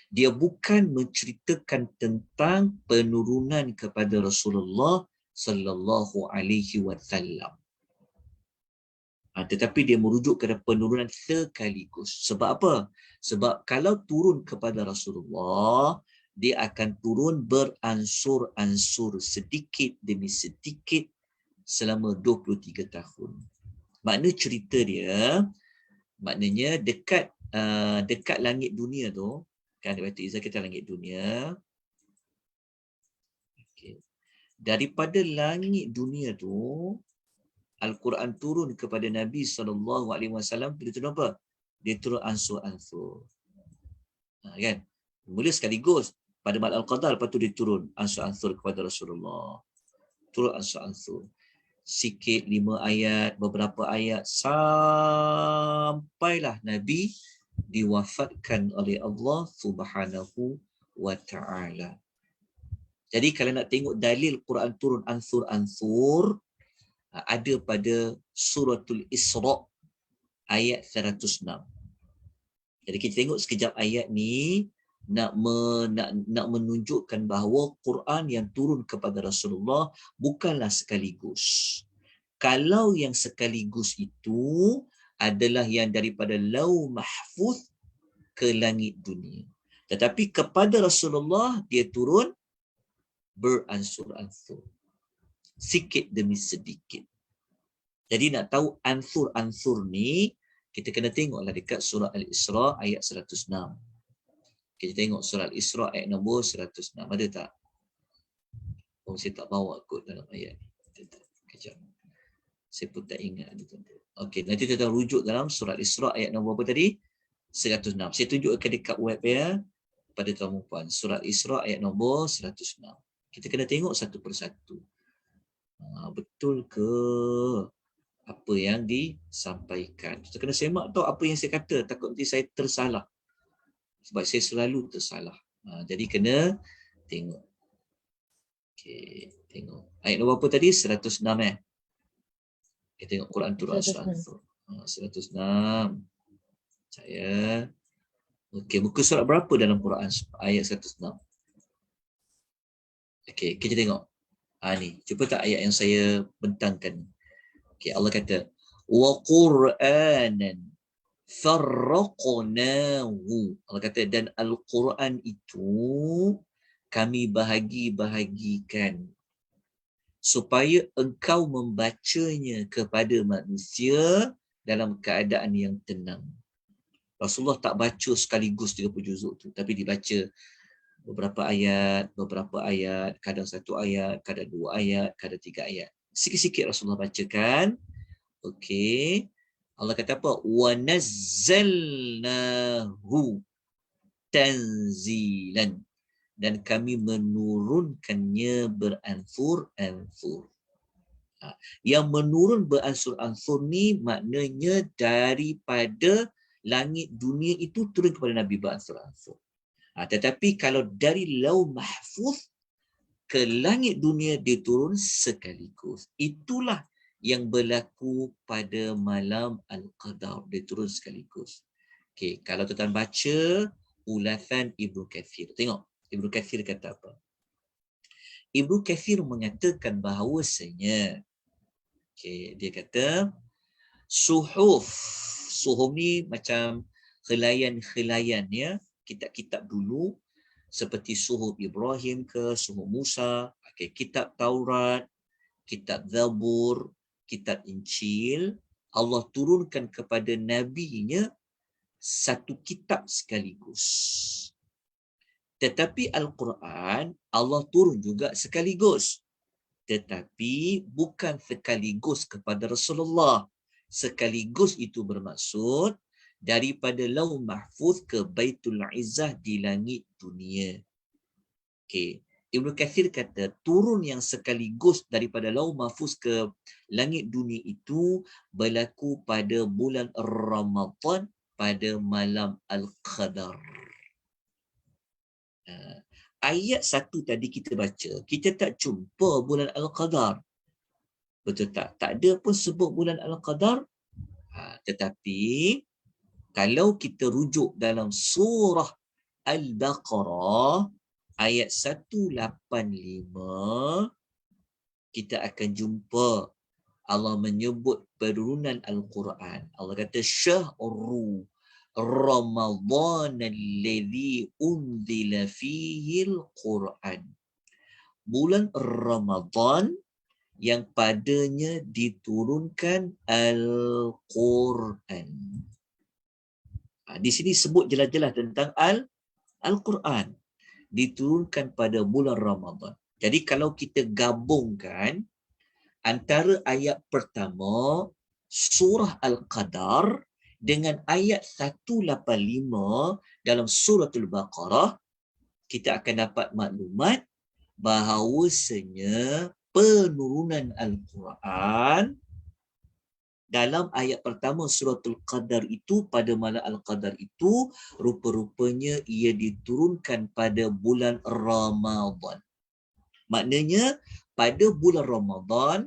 Dia bukan menceritakan tentang penurunan kepada Rasulullah sallallahu alaihi wasallam. Tetapi dia merujuk kepada penurunan sekaligus. Sebab apa? Sebab kalau turun kepada Rasulullah, dia akan turun beransur-ansur sedikit demi sedikit selama 23 tahun. Makna cerita dia, maknanya dekat langit dunia tu, kan Batu Izzah kita langit dunia. Okay. Daripada langit dunia tu, Al-Quran turun kepada Nabi SAW, dia turun apa? Dia turun ansur-ansur. Kan? Mula sekaligus pada malam Al-Qadar, lepas tu dia turun ansur-ansur kepada Rasulullah. Turun ansur-ansur. Sikit 5 ayat, beberapa ayat, sampailah Nabi diwafatkan oleh Allah Subhanahu wa ta'ala. Jadi kalau nak tengok dalil Quran turun ansur-ansur, ada pada suratul Isra ayat 106. Jadi kita tengok sekejap ayat ni nak menunjukkan bahawa Quran yang turun kepada Rasulullah bukanlah sekaligus. Kalau yang sekaligus itu adalah yang daripada Lauh Mahfuz ke langit dunia. Tetapi kepada Rasulullah dia turun beransur-ansur. Sikit demi sedikit. Jadi nak tahu ansur-ansur ni, kita kena tengoklah dekat surah Al-Isra ayat 106. Kita tengok surah Al-Isra ayat nombor 106. Ada tak? Saya tak bawa kot dalam ayat ni. Kejap. Saya pun tak ingat. Okey, nanti kita rujuk dalam surah Al-Isra ayat nombor apa tadi? 106. Saya tunjukkan dekat web ya pada tuan puan. Surah Al-Isra ayat nombor 106. Kita kena tengok satu persatu. Betul ke apa yang disampaikan. Kita kena semak tahu apa yang saya kata, takut nanti saya tersalah. Sebab saya selalu tersalah. Jadi kena tengok. Okey, tengok. Ayat nombor apa tadi? 106 Kita tengok Quran tu Al-Ansur. 106. Saya. Okey, muka surat berapa dalam Quran ayat 106? Okey, kita tengok. Ni, cuba tak ayat yang saya bentangkan. Okey, Allah kata, wa Qur'anan farraqnahu. Allah kata, dan Al-Quran itu kami bahagi-bahagikan supaya engkau membacanya kepada manusia dalam keadaan yang tenang. Rasulullah tak baca sekaligus 30 juzuk tu, tapi dibaca beberapa ayat, kadang satu ayat, kadang 2 ayat, kadang 3 ayat. Sikit-sikit Rasulullah bacakan. Okey. Allah kata apa? Wa nazzalnahu tanzilan. Dan kami menurunkannya beransur-ansur. Yang menurun beransur-ansur ni maknanya daripada langit dunia itu turun kepada Nabi beransur-ansur. Tetapi kalau dari Lauh Mahfuz ke langit dunia dia turun sekaligus. Itulah yang berlaku pada malam Al-Qadar. Dia turun sekaligus. Okey, kalau tuan-tuan baca ulasan Ibnu Katsir. Tengok Ibnu Katsir kata apa? Ibnu Katsir mengatakan bahawasanya, dia kata suhuf ni macam helaian-helaian ya, kitab-kitab dulu seperti suhuf Ibrahim ke suhuf Musa, kitab Taurat, kitab Zabur, kitab Injil, Allah turunkan kepada nabinya satu kitab sekaligus. Tetapi Al-Quran Allah turun juga sekaligus. Tetapi bukan sekaligus kepada Rasulullah. Sekaligus itu bermaksud daripada Lauh Mahfuz ke Baitul Izzah di langit dunia. Okey. Ibnu Katsir kata turun yang sekaligus daripada Lauh Mahfuz ke langit dunia itu berlaku pada bulan Ramadan pada malam Al-Qadar. Ayat 1 tadi kita baca, kita tak jumpa bulan Al-Qadar. Betul tak? Tak ada pun sebut bulan Al-Qadar. Tetapi kalau kita rujuk dalam surah Al-Baqarah ayat 185, kita akan jumpa Allah menyebut penurunan Al-Quran. Allah kata syahru Ramadhan alladhi unzila fihi al-Quran. Bulan Ramadan yang padanya diturunkan Al-Quran. Di sini sebut jelas-jelas tentang Al-Quran. Diturunkan pada bulan Ramadan. Jadi kalau kita gabungkan antara ayat pertama surah Al-Qadar dengan ayat 185 dalam suratul Baqarah, kita akan dapat maklumat bahawasanya penurunan Al-Quran dalam ayat pertama suratul Qadar itu, pada malam Al-Qadar itu, rupa-rupanya ia diturunkan pada bulan Ramadan. Maknanya pada bulan Ramadan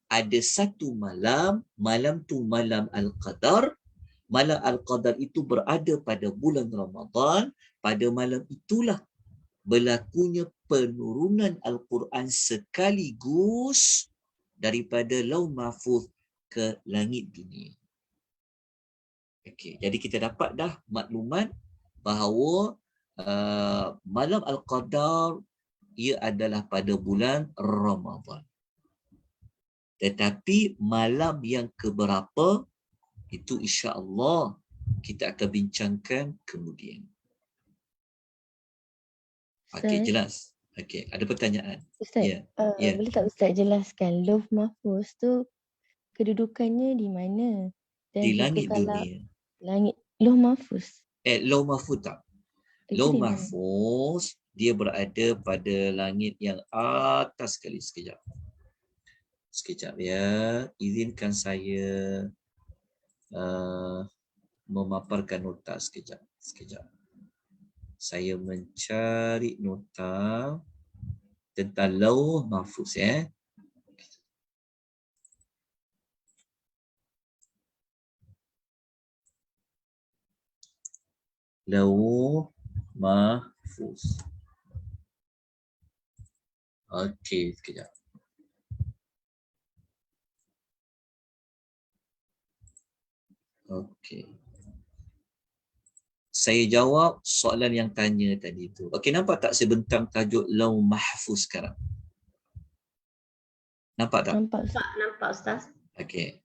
ada satu malam, malam tu malam Al-Qadar. Malam Al-Qadar itu berada pada bulan Ramadan. Pada malam itulah berlakunya penurunan Al-Quran sekaligus daripada Lauh Mahfuz ke langit dunia. Okey, jadi kita dapat dah maklumat bahawa malam Al-Qadar ia adalah pada bulan Ramadan. Tetapi malam yang keberapa itu insya-Allah kita akan bincangkan kemudian. Okey, jelas. Okey, ada pertanyaan? Ustaz, boleh tak Ustaz jelaskan Lauh Mahfuz tu kedudukannya di mana? Dan Di juga langit kalau dunia. langit Lauh Mahfuz. Lauh Mahfuz tak? Lauh Mahfuz dia berada pada langit yang atas sekali. Sekejap. Sekejap ya. Izinkan saya memaparkan nota sekejap. Sekejap. Saya mencari nota tentang lauh mahfuz ya. Lauh mahfuz. Okey, sekejap. Okey. Saya jawab soalan yang tanya tadi tu. Okey, nampak tak saya bentang tajuk lauh mahfuz sekarang? Nampak tak? Nampak Ustaz. Okey.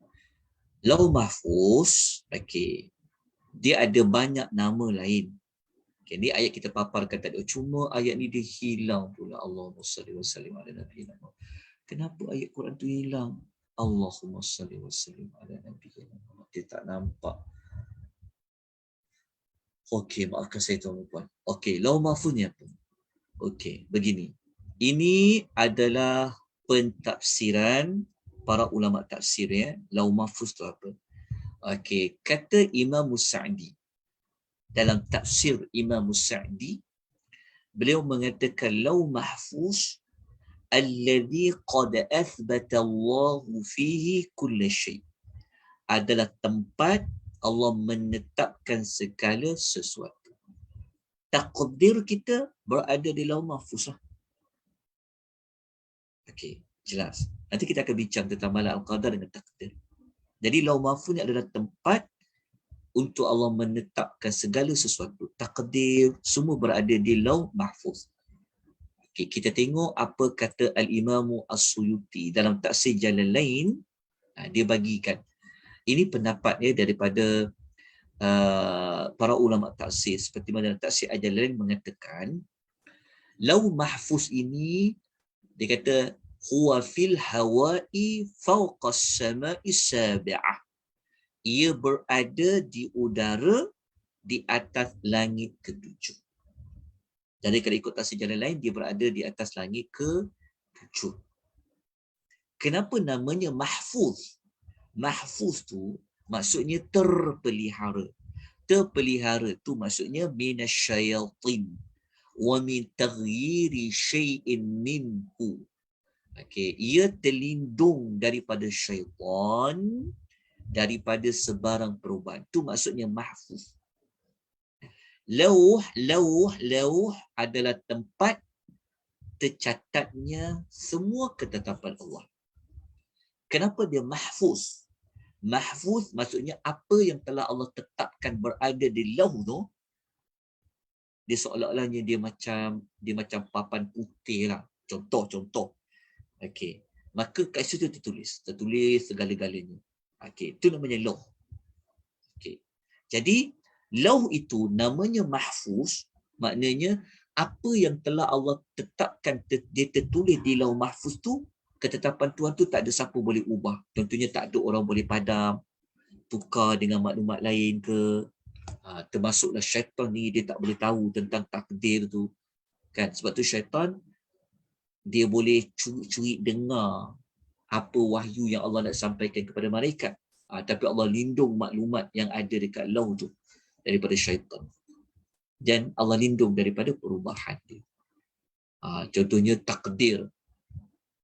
Lauh mahfuz, okey. Dia ada banyak nama lain. Okay, ni ayat kita paparkan tadi. Cuma ayat ni dia hilang pula. Allahumma salli wa sallim ala nabiyina Muhammad. Kenapa ayat Quran tu hilang? Allahumma salli wa sallim ala nabiyina Muhammad. Dia tak nampak. Okey, maafkan saya tuan-tuan. Okey, lauh mahfuz ni apa? Okey, begini. Ini adalah pentafsiran para ulama tafsir ya. Lauh mahfuz tu apa? Okey, kata Imam Sa'di. Dalam tafsir Imam Sa'di, beliau mengatakan lauh mahfuz alladhi qad athbata Allah fihi kull syai, adalah tempat Allah menetapkan segala sesuatu. Takdir kita berada di lauh mahfuz lah. Okey, jelas. Nanti kita akan bincang tentang malam al-qadar dengan takdir. Jadi lauh mahfuz ni adalah tempat untuk Allah menetapkan segala sesuatu. Takdir semua berada di lauh mahfuz. Okay, kita tengok apa kata Al-Imam As-Suyuti dalam Tafsir Jalalain. Dia bagikan. Ini pendapatnya daripada para ulama tafsir. Seperti mana dalam Tafsir Al-Jalalain mengatakan, lauh mahfuz ini, dia kata, huwa fil hawa'i fawqa as-sama'i sabi'ah. Ia berada di udara di atas langit ketujuh. Jadi kalau ikut tafsir jalan lain, dia berada di atas langit ke-7. Kenapa namanya mahfuz? Mahfuz tu maksudnya terpelihara. Terpelihara tu maksudnya minasyayatin wa min taghyiri syai'in minhu. Okey, ia terlindung daripada syaitan, daripada sebarang perubahan. Tu maksudnya mahfuz. Lauh adalah tempat tercatatnya semua ketetapan Allah. Kenapa dia mahfuz? Mahfuz maksudnya apa yang telah Allah tetapkan berada di lauh tu, dia seolah-olahnya dia macam papan putih lah. Contoh. Okey. Maka kat situ tertulis segala-galanya. Okey, itu namanya lauh. Okey. Jadi lauh itu namanya mahfuz, maknanya apa yang telah Allah tetapkan dia tertulis di lauh mahfuz tu, ketetapan Tuhan tu tak ada siapa boleh ubah. Tentunya tak ada orang boleh padam, tukar dengan maklumat lain ke. Termasuklah syaitan ni, dia tak boleh tahu tentang takdir tu. Kan? Sebab tu syaitan, dia boleh curi dengar apa wahyu yang Allah nak sampaikan kepada malaikat. Tapi Allah lindung maklumat yang ada dekat lauh tu daripada syaitan. Dan Allah lindung daripada perubahan dia. Contohnya takdir.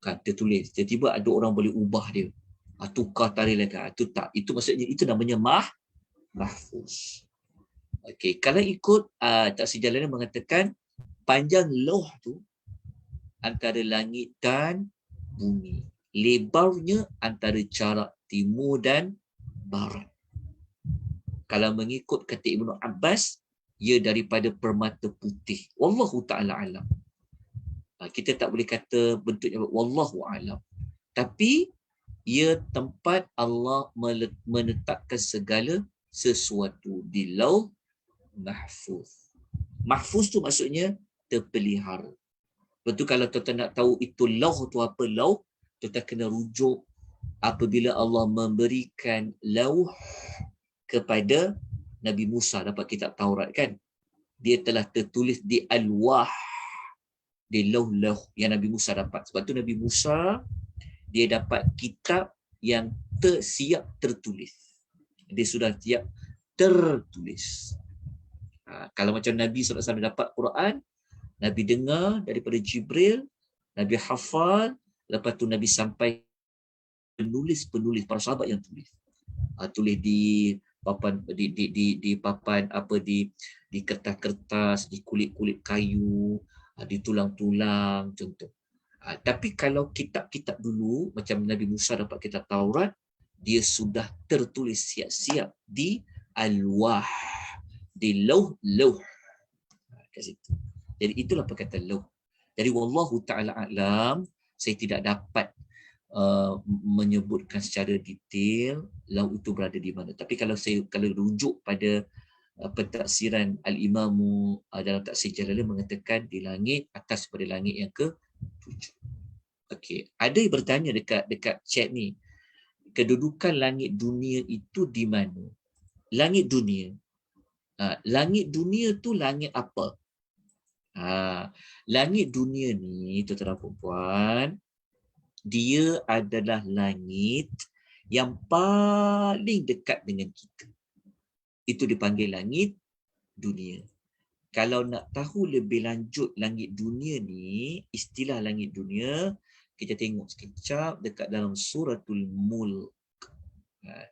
Kan, dia tulis. Tiba-tiba ada orang boleh ubah dia. Tukar tarikh lagi. Itu tak. Itu maksudnya, itu namanya mahfuz. Okey, kalau ikut tafsir Jalalain mengatakan panjang lauh tu antara langit dan bumi. Lebarnya antara jarak timur dan barat. Kalau mengikut kata Ibnu Abbas, ia daripada permata putih. Wallahu ta'ala alam. Kita tak boleh kata bentuknya wallahu alam. Tapi ia tempat Allah menetapkan segala sesuatu di lauh mahfuz. Mahfuz tu maksudnya terpelihara. Betul, kalau tuan-tuan nak tahu itu lauh tu apa lauh, tuan-tuan kena rujuk apabila Allah memberikan lauh kepada Nabi Musa dapat kitab Taurat kan. Dia telah tertulis di alwah, di lauh-lauh yang Nabi Musa dapat. Sebab tu Nabi Musa dia dapat kitab yang siap tertulis. Dia sudah siap tertulis. Kalau macam Nabi SAW dapat Quran, Nabi dengar daripada Jibril, Nabi hafal, lepas tu Nabi sampai penulis para sahabat yang tulis. Tulis di papan di papan di kertas-kertas, di kulit-kulit kayu, di tulang-tulang contoh. Tapi kalau kitab-kitab dulu macam Nabi Musa dapat kitab Taurat, dia sudah tertulis siap-siap di alwah, di lauh kat situ. Jadi itulah perkataan lauh. Jadi wallahu taala alam, saya tidak dapat menyebutkan secara detail lauh itu berada di mana. Tapi kalau rujuk pada pentafsiran Al-Imamu dalam tafsir Jalalain mengatakan di langit atas pada langit yang ke-7. Okey, ada yang bertanya dekat chat ni, kedudukan langit dunia itu di mana? Langit dunia. Langit dunia tu langit apa? Langit dunia ni, tuan-tuan dan puan, dia adalah langit yang paling dekat dengan kita. Itu dipanggil langit dunia. Kalau nak tahu lebih lanjut langit dunia ni, istilah langit dunia, kita tengok sekejap dekat dalam suratul Mulk.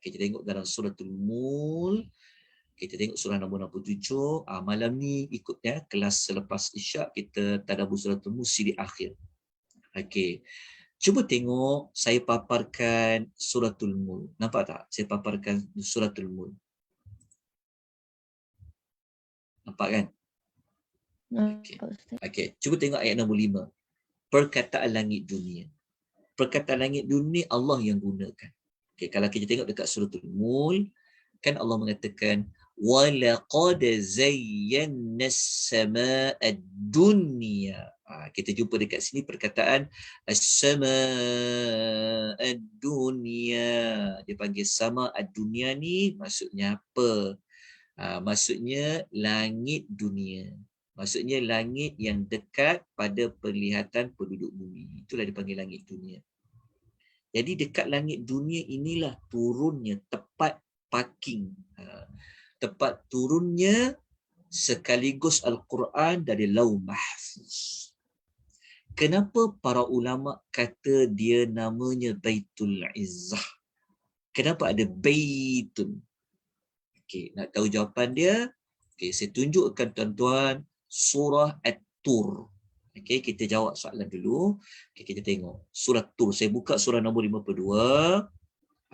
Kita tengok dalam suratul Mulk. Kita tengok surah nombor 67. Malam ni ikut kelas selepas Isyak kita tadabbur suratul Mulk di akhir. Okey. Cuba tengok saya paparkan suratul Mulk. Nampak tak? Saya paparkan suratul Mulk. Nampak kan? Okey. Okey, cuba tengok ayat nombor 5. Perkataan langit dunia. Perkataan langit dunia Allah yang gunakan. Okey, kalau kita tengok dekat suratul Mulk, kan Allah mengatakan walaqad zayyana as-samaa'a ad-dunya. Kita jumpa dekat sini perkataan as-samaa'a ad-dunya. Dia panggil sama ad-dunya ni maksudnya apa? Maksudnya langit dunia. Maksudnya langit yang dekat pada penglihatan penduduk bumi. Itulah dipanggil langit dunia. Jadi dekat langit dunia inilah turunnya tepat parking. Tepat turunnya sekaligus Al-Quran dari Lauh Mahfuz. Kenapa para ulama kata dia namanya Baitul Izzah? Kenapa ada Baitul? Okey, nak tahu jawapan dia? Okey, saya tunjukkan tuan-tuan surah At-Tur. Okey, kita jawab soalan dulu. Okey, kita tengok surah Tur. Saya buka surah nombor 52.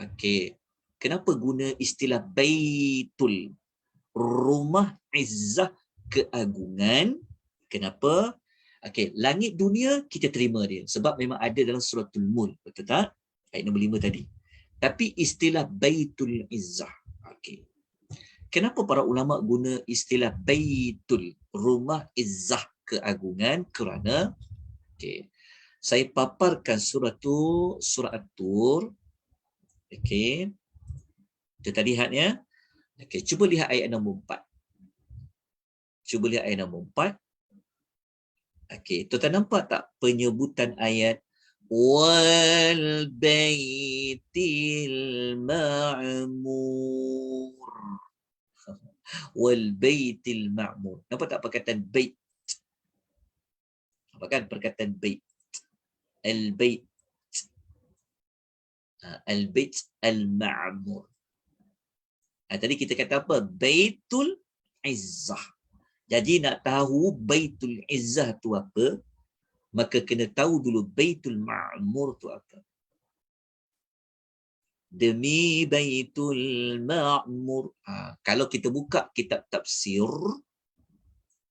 Okey. Kenapa guna istilah Baitul? Rumah Izzah, keagungan. Kenapa? Okey, langit dunia kita terima dia sebab memang ada dalam suratul Mulk, betul tak? Ayat nombor 5 tadi. Tapi istilah Baitul Izzah. Okey. Kenapa para ulama guna istilah Baitul, rumah Izzah, keagungan? Kerana saya paparkan surah At-Tur. Okey. Kita lihat ya. Okey, cuba lihat ayat nombor 4. Cuba lihat ayat nombor 4. Okey, tuan-tuan nampak tak penyebutan ayat wal baitil ma'mur. Wal baitil ma'mur. Nampak tak perkataan bait? Nampak kan perkataan bait? Al-bait. Al-bait al-ma'mur. Tadi kita kata apa? Baitul Izzah. Jadi nak tahu Baitul Izzah tu apa, maka kena tahu dulu Baitul Ma'mur tu apa. Demi Baitul Ma'mur. Kalau kita buka kitab tafsir,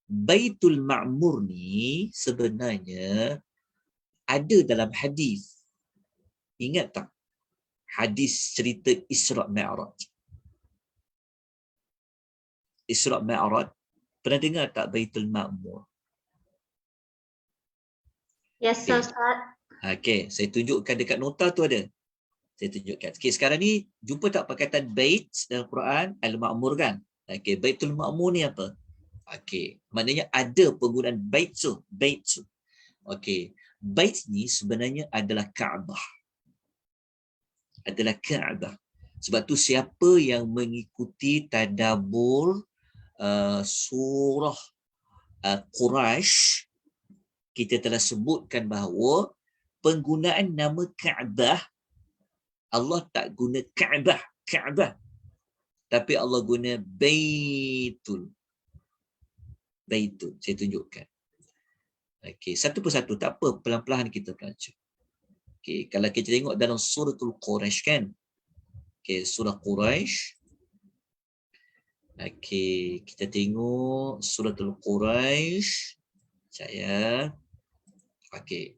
Baitul Ma'mur ni sebenarnya ada dalam hadis. Ingat tak? Hadis cerita Isra' Mi'raj. Isra' Mi'raj. Pernah dengar tak Baitul Ma'mur? Yes, Ustaz. Okey, saya tunjukkan dekat nota tu ada. Saya tunjukkan. Okey, sekarang ni jumpa tak perkataan bait dalam Quran? Al-Ma'mur kan? Okey, Baitul Ma'mur ni apa? Okey, maknanya ada penggunaan bait tu. Bait tu. Okey, bait ni sebenarnya adalah Kaabah. adalah Kaabah. Sebab tu siapa yang mengikuti tadabbur surah Quraisy, kita telah sebutkan bahawa penggunaan nama Kaabah, Allah tak guna Kaabah, tapi Allah guna Baitul. Saya tunjukkan. Okey, satu persatu, tak apa, pelan-pelan kita belajar. Okey, kalau kita tengok dalam suratul Quraisy kan. Okey, surah Quraisy. Okey, kita tengok suratul Quraisy. Saya. Okey.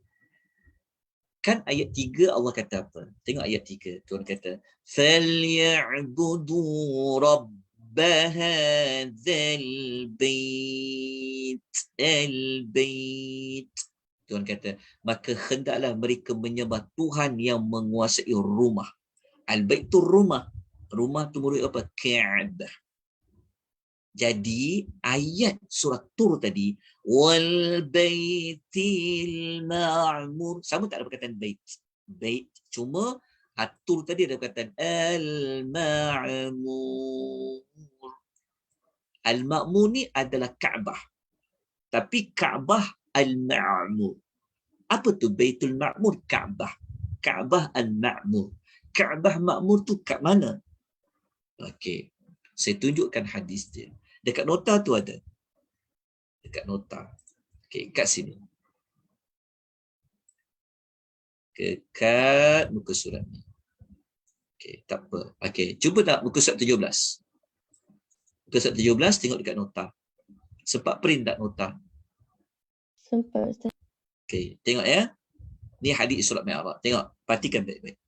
Kan ayat 3 Allah kata apa? Tengok ayat 3. Tuhan kata, "Falya'budu rabb hadzal bait." Al-bait. Tuhan kata, maka hendaklah mereka menyembah Tuhan yang menguasai rumah. Al-bait tu rumah. Rumah tu murid apa? Ka'bah. Jadi ayat surah Tur tadi, wal baitil ma'mur, sama tak ada perkataan bait. Bait, cuma Tur tadi ada perkataan al-ma'mur. Al-ma'mur ni adalah Kaabah. Tapi Kaabah al-ma'mur. Apa tu Baitul Ma'mur? Kaabah. Kaabah al-ma'mur. Kaabah ma'mur tu kat mana? Okey. Saya tunjukkan hadis dia. Dekat nota tu ada. Dekat nota. Okey, kat sini. Dekat muka surat ni. Okey, tak apa. Okey, cuba tak muka surat 17. Muka surat 17 tengok dekat nota. Sempat print tak nota? Sempat, Ustaz. Okey, tengok ya. Ni hadis surat Mi'raj. Tengok, perhatikan baik-baik.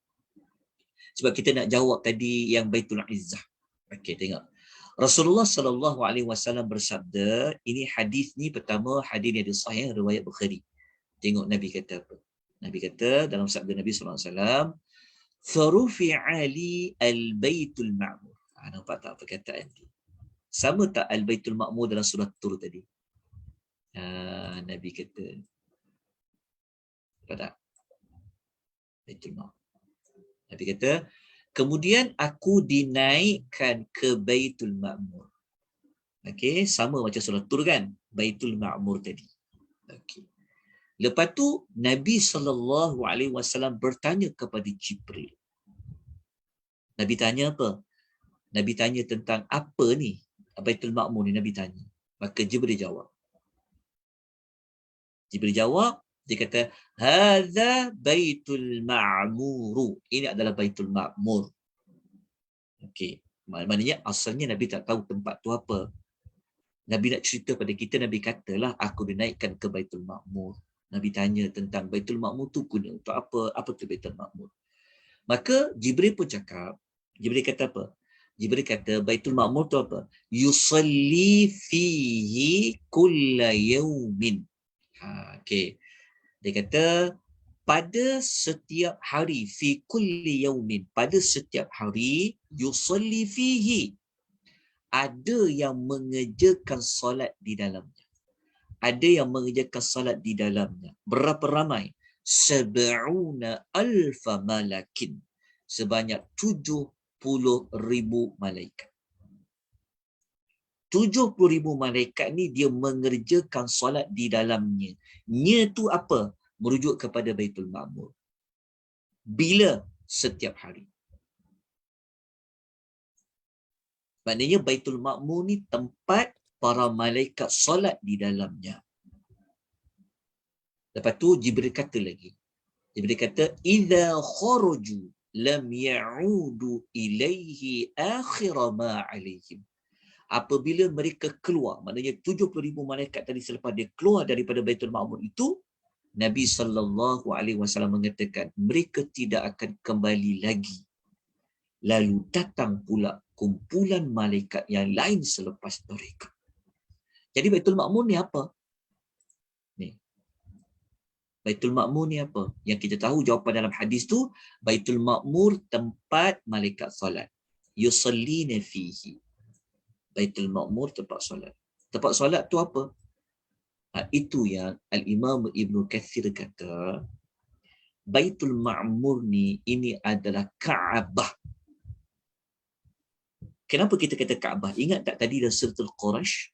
Sebab kita nak jawab tadi yang Baitul Izzah. Okey, tengok. Rasulullah SAW bersabda, ini hadis ni pertama, hadis ni ada sahih riwayat Bukhari. Tengok Nabi kata apa. Nabi kata dalam sabda Nabi SAW, "Farufi'a li al-baitul ma'mur." Nampak tak perkataan dia? Sama tak al-baitul ma'mur dalam surah Tur tadi? Nabi kata, nampak tak? Baitul ma'mur. Nabi kata, kemudian aku dinaikkan ke Baitul Ma'mur. Okey, sama macam surah Tur kan? Baitul Ma'mur tadi. Okey. Lepas tu Nabi SAW bertanya kepada Jibril. Nabi tanya apa? Nabi tanya tentang apa ni? Baitul Ma'mur ni Nabi tanya. Maka Jibril jawab. Dia kata, "Hadza Baitul Ma'mur." Ini adalah Baitul Ma'mur. Okey. Maknanya asalnya Nabi tak tahu tempat tu apa. Nabi nak cerita pada kita, Nabi katalah, aku dinaikkan ke Baitul Ma'mur. Nabi tanya tentang Baitul Ma'mur tu guna untuk apa? Apa tu Baitul Ma'mur? Maka Jibril pun cakap, Jibril kata apa? Jibril kata Baitul Ma'mur tu apa? Yusalli fihi kulla yawmin. Okey. Dia kata pada setiap hari, fi kulli yaumin, pada setiap hari, yusalli fihi, ada yang mengerjakan solat di dalamnya. Ada yang mengerjakan solat di dalamnya. Berapa ramai? 70,000 malakin. Sebanyak 70,000 malaikat. 70,000 malaikat ni dia mengerjakan solat di dalamnya. Nya tu apa? Merujuk kepada Baitul Ma'mur. Bila? Setiap hari. Maknanya Baitul Ma'mur ni tempat para malaikat solat di dalamnya. Lepas tu Jibril kata lagi. Jibril kata, "Idza kharaju lam ya'udu ilaihi akhir ma 'alaihim." Apabila mereka keluar, maknanya 70,000 malaikat tadi selepas dia keluar daripada Baitul Ma'mur itu, Nabi SAW mengatakan, mereka tidak akan kembali lagi. Lalu datang pula kumpulan malaikat yang lain selepas mereka. Jadi Baitul Ma'mur ni apa? Ni. Baitul Ma'mur ni apa? Yang kita tahu jawapan dalam hadis tu, Baitul Ma'mur tempat malaikat solat. Yusallina fihi. Baitul Ma'mur tempat solat. Tempat solat tu apa? Itu yang Al-Imam Ibn Kathir kata, Baitul Ma'mur ni ini adalah Kaabah. Kenapa kita kata Kaabah? Ingat tak tadi dalam suratul Quraisy,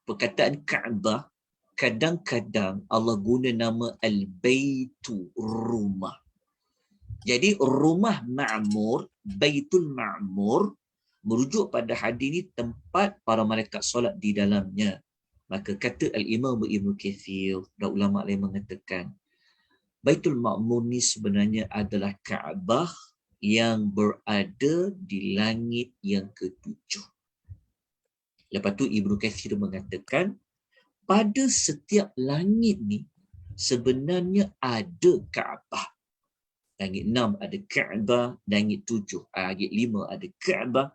perkataan Kaabah kadang-kadang Allah guna nama Al-Baitu, rumah. Jadi rumah Ma'mur, Baitul Ma'mur, merujuk pada hadis ini tempat para malaikat solat di dalamnya. Maka kata Al-Imam Ibn Kathir dan ulama lain mengatakan, Baitul Ma'mur ni sebenarnya adalah Kaabah yang berada di langit yang ketujuh. Lepas tu Ibn Kathir mengatakan, pada setiap langit ni sebenarnya ada Kaabah. Langit 6 ada Kaabah, langit 7, langit 5 ada Kaabah,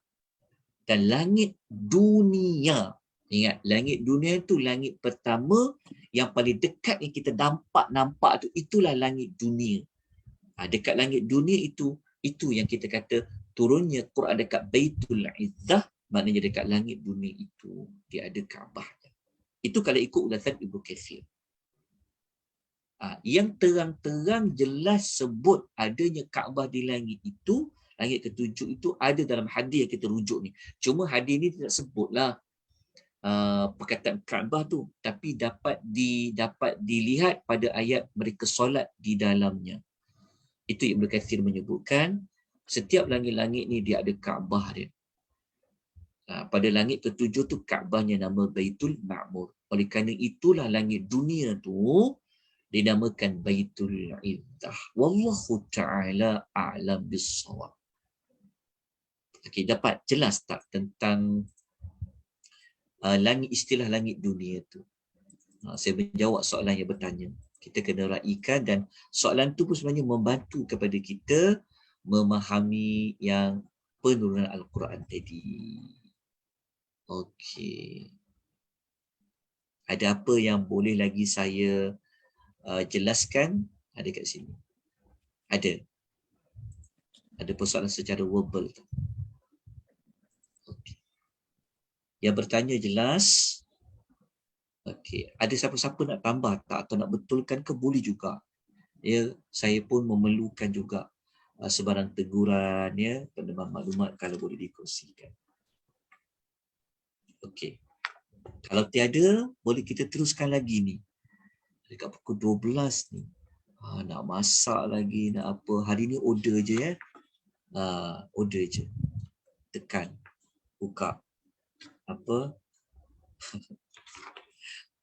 dan langit dunia. Ingat, langit dunia itu langit pertama yang paling dekat yang kita nampak tu, itulah langit dunia. Dekat langit dunia itu yang kita kata turunnya Quran dekat Baitul Izzah, maknanya dekat langit dunia itu dia ada Kaabah. Itu kalau ikut ulasan Ibnu Katsir. Yang terang-terang jelas sebut adanya Kaabah di langit itu, langit ketujuh itu ada dalam hadis yang kita rujuk ni. Cuma hadis ni tidak sebutlah perkataan Kaabah tu, tapi dapat dilihat pada ayat mereka solat di dalamnya. Itu Ibnu Katsir menyebutkan setiap langit-langit ni dia ada Kaabah dia. Pada langit ketujuh tu Kaabahnya nama Baitul Ma'mur. Oleh kerana itulah langit dunia tu dinamakan Baitul Izzah. Wallahu ta'ala a'lam bis-shawab. Okey, dapat jelas tak tentang istilah langit dunia tu? Saya menjawab soalan yang bertanya. Kita kena raikan, dan soalan tu pun sebenarnya membantu kepada kita memahami yang penurunan Al-Quran tadi. Okey. Ada apa yang boleh lagi saya jelaskan? Ada kat sini. Ada persoalan secara verbal tu. Okay. Yang bertanya jelas. Okey, ada siapa-siapa nak tambah tak atau nak betulkan ke, boleh juga. Ya, saya pun memerlukan juga sebarang teguran, ya, penambah maklumat kalau boleh dikongsikan. Okey. Kalau tiada, boleh kita teruskan lagi ni. Dekat pukul 12 ni. Nak masak lagi, nak apa. Hari ni order je, ya. Order je. Tekan. Buka. Apa?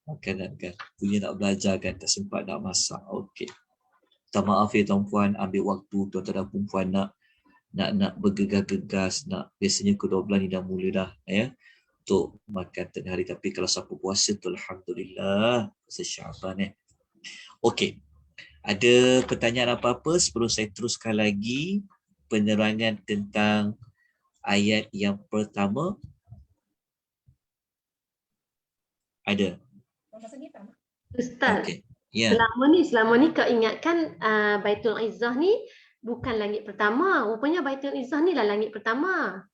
Makanan kan. Punya nak belajar kan. Tak sempat nak masak. Okey. Minta maaf ya tuan-puan. Ambil waktu tuan-tuan dan perempuan nak bergegas-gegas. Biasanya pukul 12 ni dah mula dah. Ya. Untuk makan tengah hari. Tapi kalau siapa puasa tu Alhamdulillah. Puasa Syaban. Okey. Ada pertanyaan apa-apa sebelum saya teruskan lagi penerangan tentang ayat yang pertama? Ada? Ustaz, okay. Yeah. selama ni kau ingatkan Baitul Izzah ni bukan langit pertama. Rupanya Baitul Izzah ni lah langit pertama.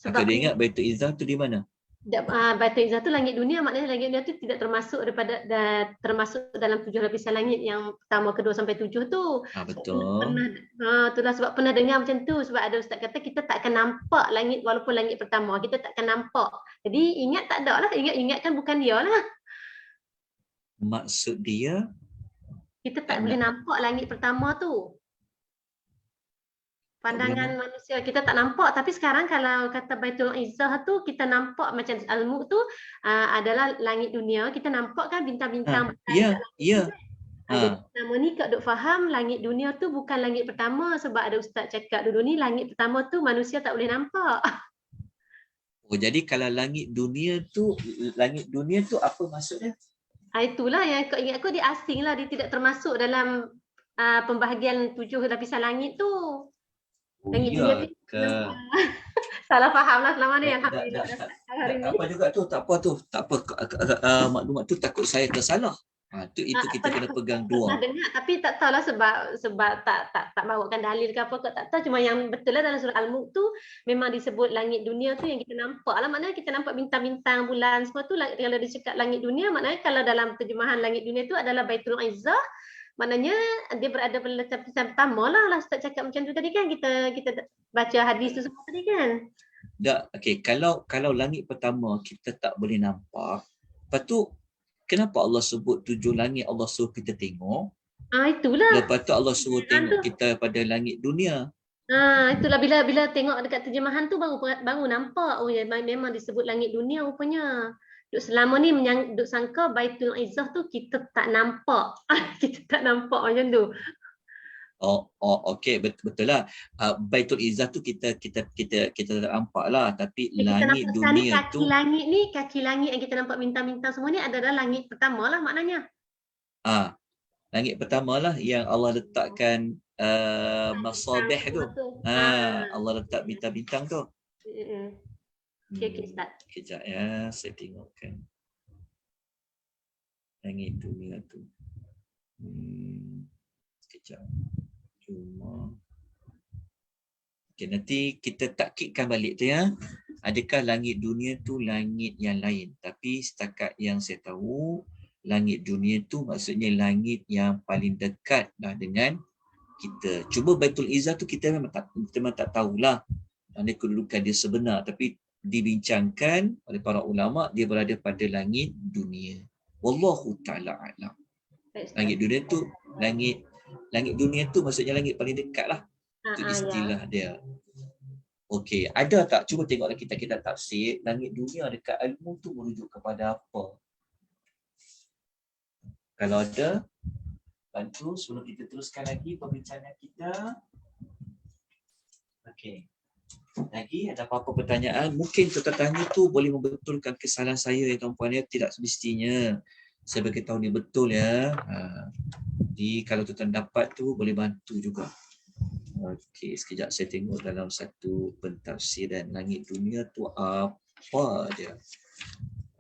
Sebab dia ingat Baitul Izzah tu di mana? Baitul Izzah tu langit dunia, maknanya langit dunia tu tidak termasuk termasuk dalam 7 lapisan langit yang pertama, kedua sampai 7 tu. Betul. Itulah sebab pernah dengar macam tu, sebab ada ustaz kata kita tak akan nampak langit walaupun langit pertama, kita tak akan nampak. Jadi ingat tak ada lah, ingatkan bukan dia lah. Maksud dia kita tak boleh nampak langit pertama tu. Pandangan manusia kita tak nampak, tapi sekarang kalau kata Baitul Izzah tu kita nampak macam Al-Mulk tu adalah langit dunia, kita nampak kan bintang-bintang. Ya. Nama ni kau duk faham langit dunia tu bukan langit pertama, sebab ada ustaz cakap dulu ni langit pertama tu manusia tak boleh nampak. Oh, jadi kalau langit dunia tu apa maksudnya? Itulah yang kau ingat, kau dia asing lah, dia tidak termasuk dalam pembahagian 7 lapisan langit tu. Langit dunia tu salah faham lah selama ni. Alhamdulillah hari ni. Apa juga tu, tak apa maklumat tu takut saya tersalah. Itu kita kena pegang dua. Dengar, tapi tak tahulah sebab tak bawakan dalil ke apa ke, tak tahu. Cuma yang betul lah dalam surah Al-Mulk tu memang disebut langit dunia tu yang kita nampak lah. Maknanya kita nampak bintang-bintang, bulan semua tu. Kalau dia cakap langit dunia, maknanya kalau dalam terjemahan langit dunia tu adalah Baitul Izzah, maknanya dia berada pada lapisan pertama lah Ustaz cakap macam tu tadi kan, kita baca hadis tu semua tadi kan. Tak, okey, kalau langit pertama kita tak boleh nampak, lepas tu kenapa Allah sebut 7 langit, Allah suruh kita tengok? Itulah. Lepas tu Allah suruh tengok kita pada langit dunia. Itulah bila tengok dekat terjemahan tu baru nampak, oh ya memang disebut langit dunia rupanya. Duk selama ni duk sangka Baitul Izzah tu kita tak nampak. Kita tak nampak macam tu. Okey, betul lah. Baitul Izzah tu kita tak nampak lah, tapi langit dunia tu, kaki langit yang kita nampak bintang-bintang semua ni adalah langit pertama lah maknanya. Langit pertama lah yang Allah letakkan masabih tu. Allah letak bintang-bintang tu. Okey, Ustaz. Kejap ya, saya tengokkan langit dunia tu. Sekejap. Cuma okay, nanti kita takkidkan balik tu ya. Adakah langit dunia tu langit yang lain? Tapi setakat yang saya tahu, langit dunia tu maksudnya langit yang paling dekat dah dengan kita. Cuma Baitul Izzah tu kita memang tak tahulah mana kedudukan dia sebenar, tapi dibincangkan oleh para ulama dia berada pada langit dunia. Wallahu ta'ala a'lam. Langit dunia tu langit dunia tu maksudnya langit paling dekat lah. Itu istilah dia. Okey, ada tak? Cuba tengoklah kita tafsir. Langit dunia dekat ilmu tu merujuk kepada apa? Kalau ada, bantu sebelum kita teruskan lagi perbincangan kita. Okey. Lagi ada apa-apa pertanyaan? Mungkin tanya tu boleh membetulkan kesalahan saya ya tuan-puan ya. Tidak semestinya saya beritahu ni betul ya. Jadi kalau tuan dapat tu boleh bantu juga. Okey, sekejap saya tengok dalam satu pentafsiran langit dunia tu apa dia.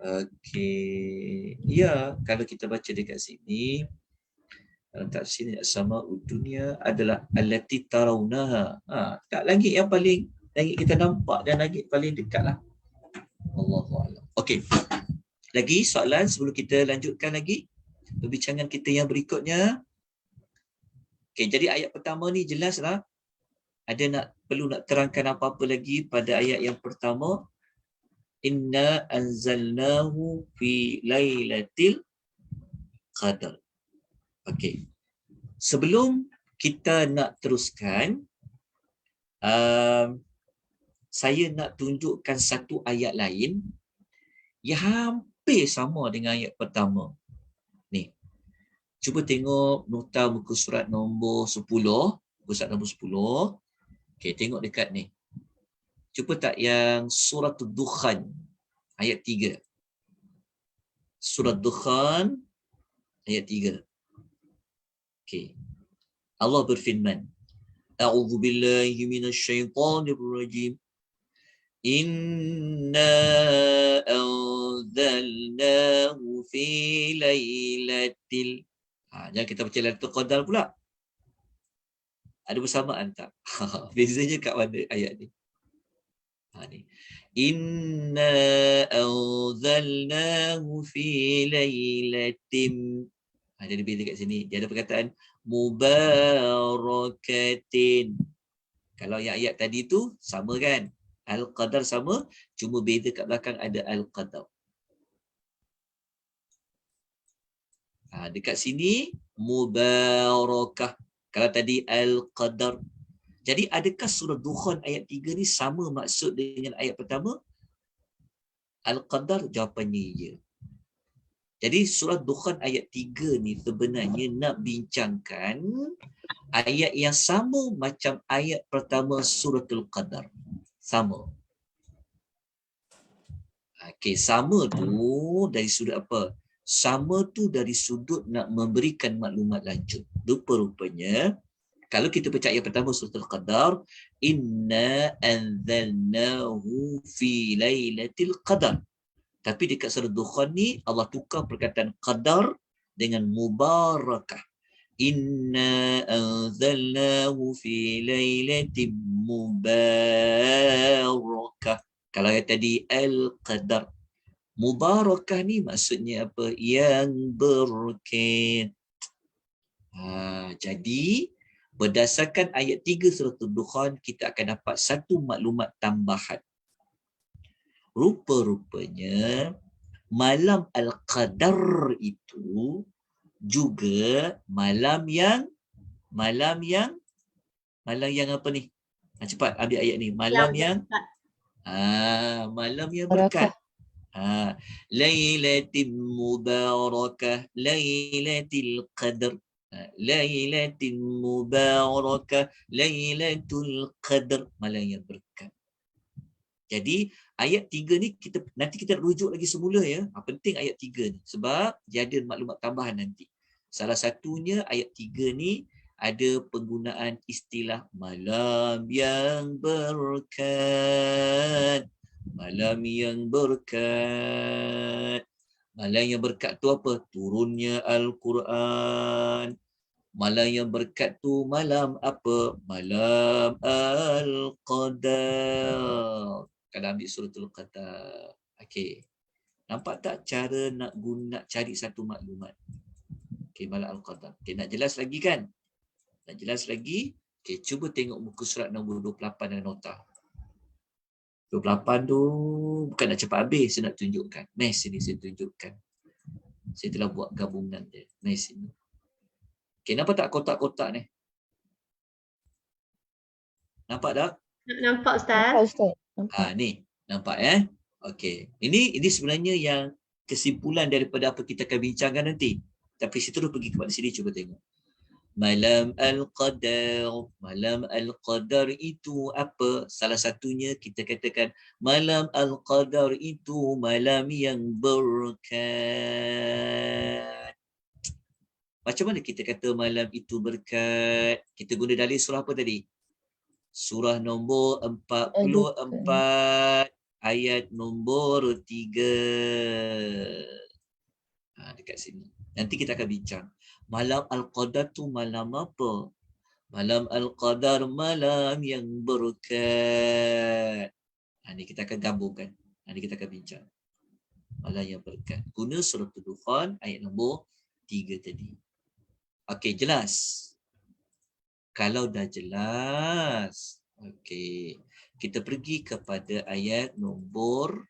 Okey. Ya, kalau kita baca dekat sini dalam tafsir sama dunia adalah allati tarawnaha. Kat langit yang paling langit kita nampak dan langit paling dekat lah. Allahu a'lam. Okey. Lagi soalan sebelum kita lanjutkan lagi perbincangan kita yang berikutnya. Okey, jadi ayat pertama ni jelas lah. Ada perlu nak terangkan apa-apa lagi pada ayat yang pertama? Inna anzalnahu fi lailatul qadar. Okey. Sebelum kita nak teruskan, saya nak tunjukkan satu ayat lain yang hampir sama dengan ayat pertama. Ni. Cuba tengok nota muka surat nombor 10. Muka surat nombor 10. Okey, tengok dekat ni. Cuba tak yang surah Dukhan ayat 3. Surah Dukhan ayat 3. Okey. Allah berfirman, A'udzu billahi minasyaitonir rajim. Inna anzalnahu fi lailatil. Jangan kita baca Lailatul Qadar pula. Ada bersamaan tak? Bezanya kat mana ayat ni? Ni. Inna anzalnahu fi lailatin. Jadi beza kat sini. Dia ada perkataan mubarakatin. Kalau yang ayat tadi tu sama kan? Al-Qadar sama, cuma beza kat belakang ada Al-Qadar. Dekat sini mubarakah. Kalau tadi Al-Qadar. Jadi adakah surah Dukhan ayat 3 ni sama maksud dengan ayat pertama? Al-Qadar, jawapannya ya. Jadi surah Dukhan ayat 3 ni sebenarnya nak bincangkan ayat yang sama macam ayat pertama suratul Qadar. Sama. Okey, sama tu dari sudut apa? Sama tu dari sudut nak memberikan maklumat lanjut. Rupa-rupanya kalau kita baca ayat pertama suratul Qadar, inna anzalnahu fi lailatul qadar. Tapi dekat surah Dukhan ni Allah tukar perkataan qadar dengan mubarakah. Inna anzalnahu fi lailatin mubarakah. Kalau yang tadi al-qadar. Mubarakah ni maksudnya apa? Yang berkat. Jadi berdasarkan ayat 3 surah Ad-Dukhan kita akan dapat satu maklumat tambahan. Rupa-rupanya malam Al-Qadar itu juga malam yang apa ni? Cepat ambil ayat ni. Malam yang berkat. Lailatul mubarakah, lailatul qadar. Lailatul mubarakah, lailatul qadar, malam yang berkat. Jadi ayat 3 ni nanti kita rujuk lagi semula ya. Penting ayat 3 ni sebab dia ada maklumat tambahan nanti. Salah satunya ayat 3 ni ada penggunaan istilah malam yang berkat. Malam yang berkat. Malam yang berkat tu apa? Turunnya Al-Quran. Malam yang berkat tu malam apa? Malam Al-Qadar. Kalau ambil suratul Qadar. Okey. Nampak tak cara nak cari satu maklumat? Okey, malam Al-Qadar. Okey, nak jelas lagi kan? Nak jelas lagi? Okey, cuba tengok muka surat nombor 28 dan nota. 28 tu bukan nak cepat habis, saya nak tunjukkan. Mes sini saya tunjukkan. Saya telah buat gabungan dia. Mes sini. Okey, nampak tak kotak-kotak ni? Nampak tak? Nampak Ustaz. Ni, nampak ya? Okey. Ini sebenarnya yang kesimpulan daripada apa kita akan bincangkan nanti. Tapi situ terus pergi kepada sini, cuba tengok. Malam Al-Qadar. Malam Al-Qadar itu apa? Salah satunya kita katakan malam Al-Qadar itu malam yang berkat. Macam mana kita kata malam itu berkat? Kita guna dalil surah apa tadi? Surah nombor 44 ayat nombor 3. Dekat sini. Nanti kita akan bincang. Malam Al-Qadar tu malam apa? Malam Al-Qadar malam yang berkat. Ini kita akan gabungkan. Nanti kita akan bincang. Malam yang berkat. Guna surah Ad-Dukhan ayat nombor 3 tadi. Okey, jelas? Kalau dah jelas, okey, kita pergi kepada ayat nombor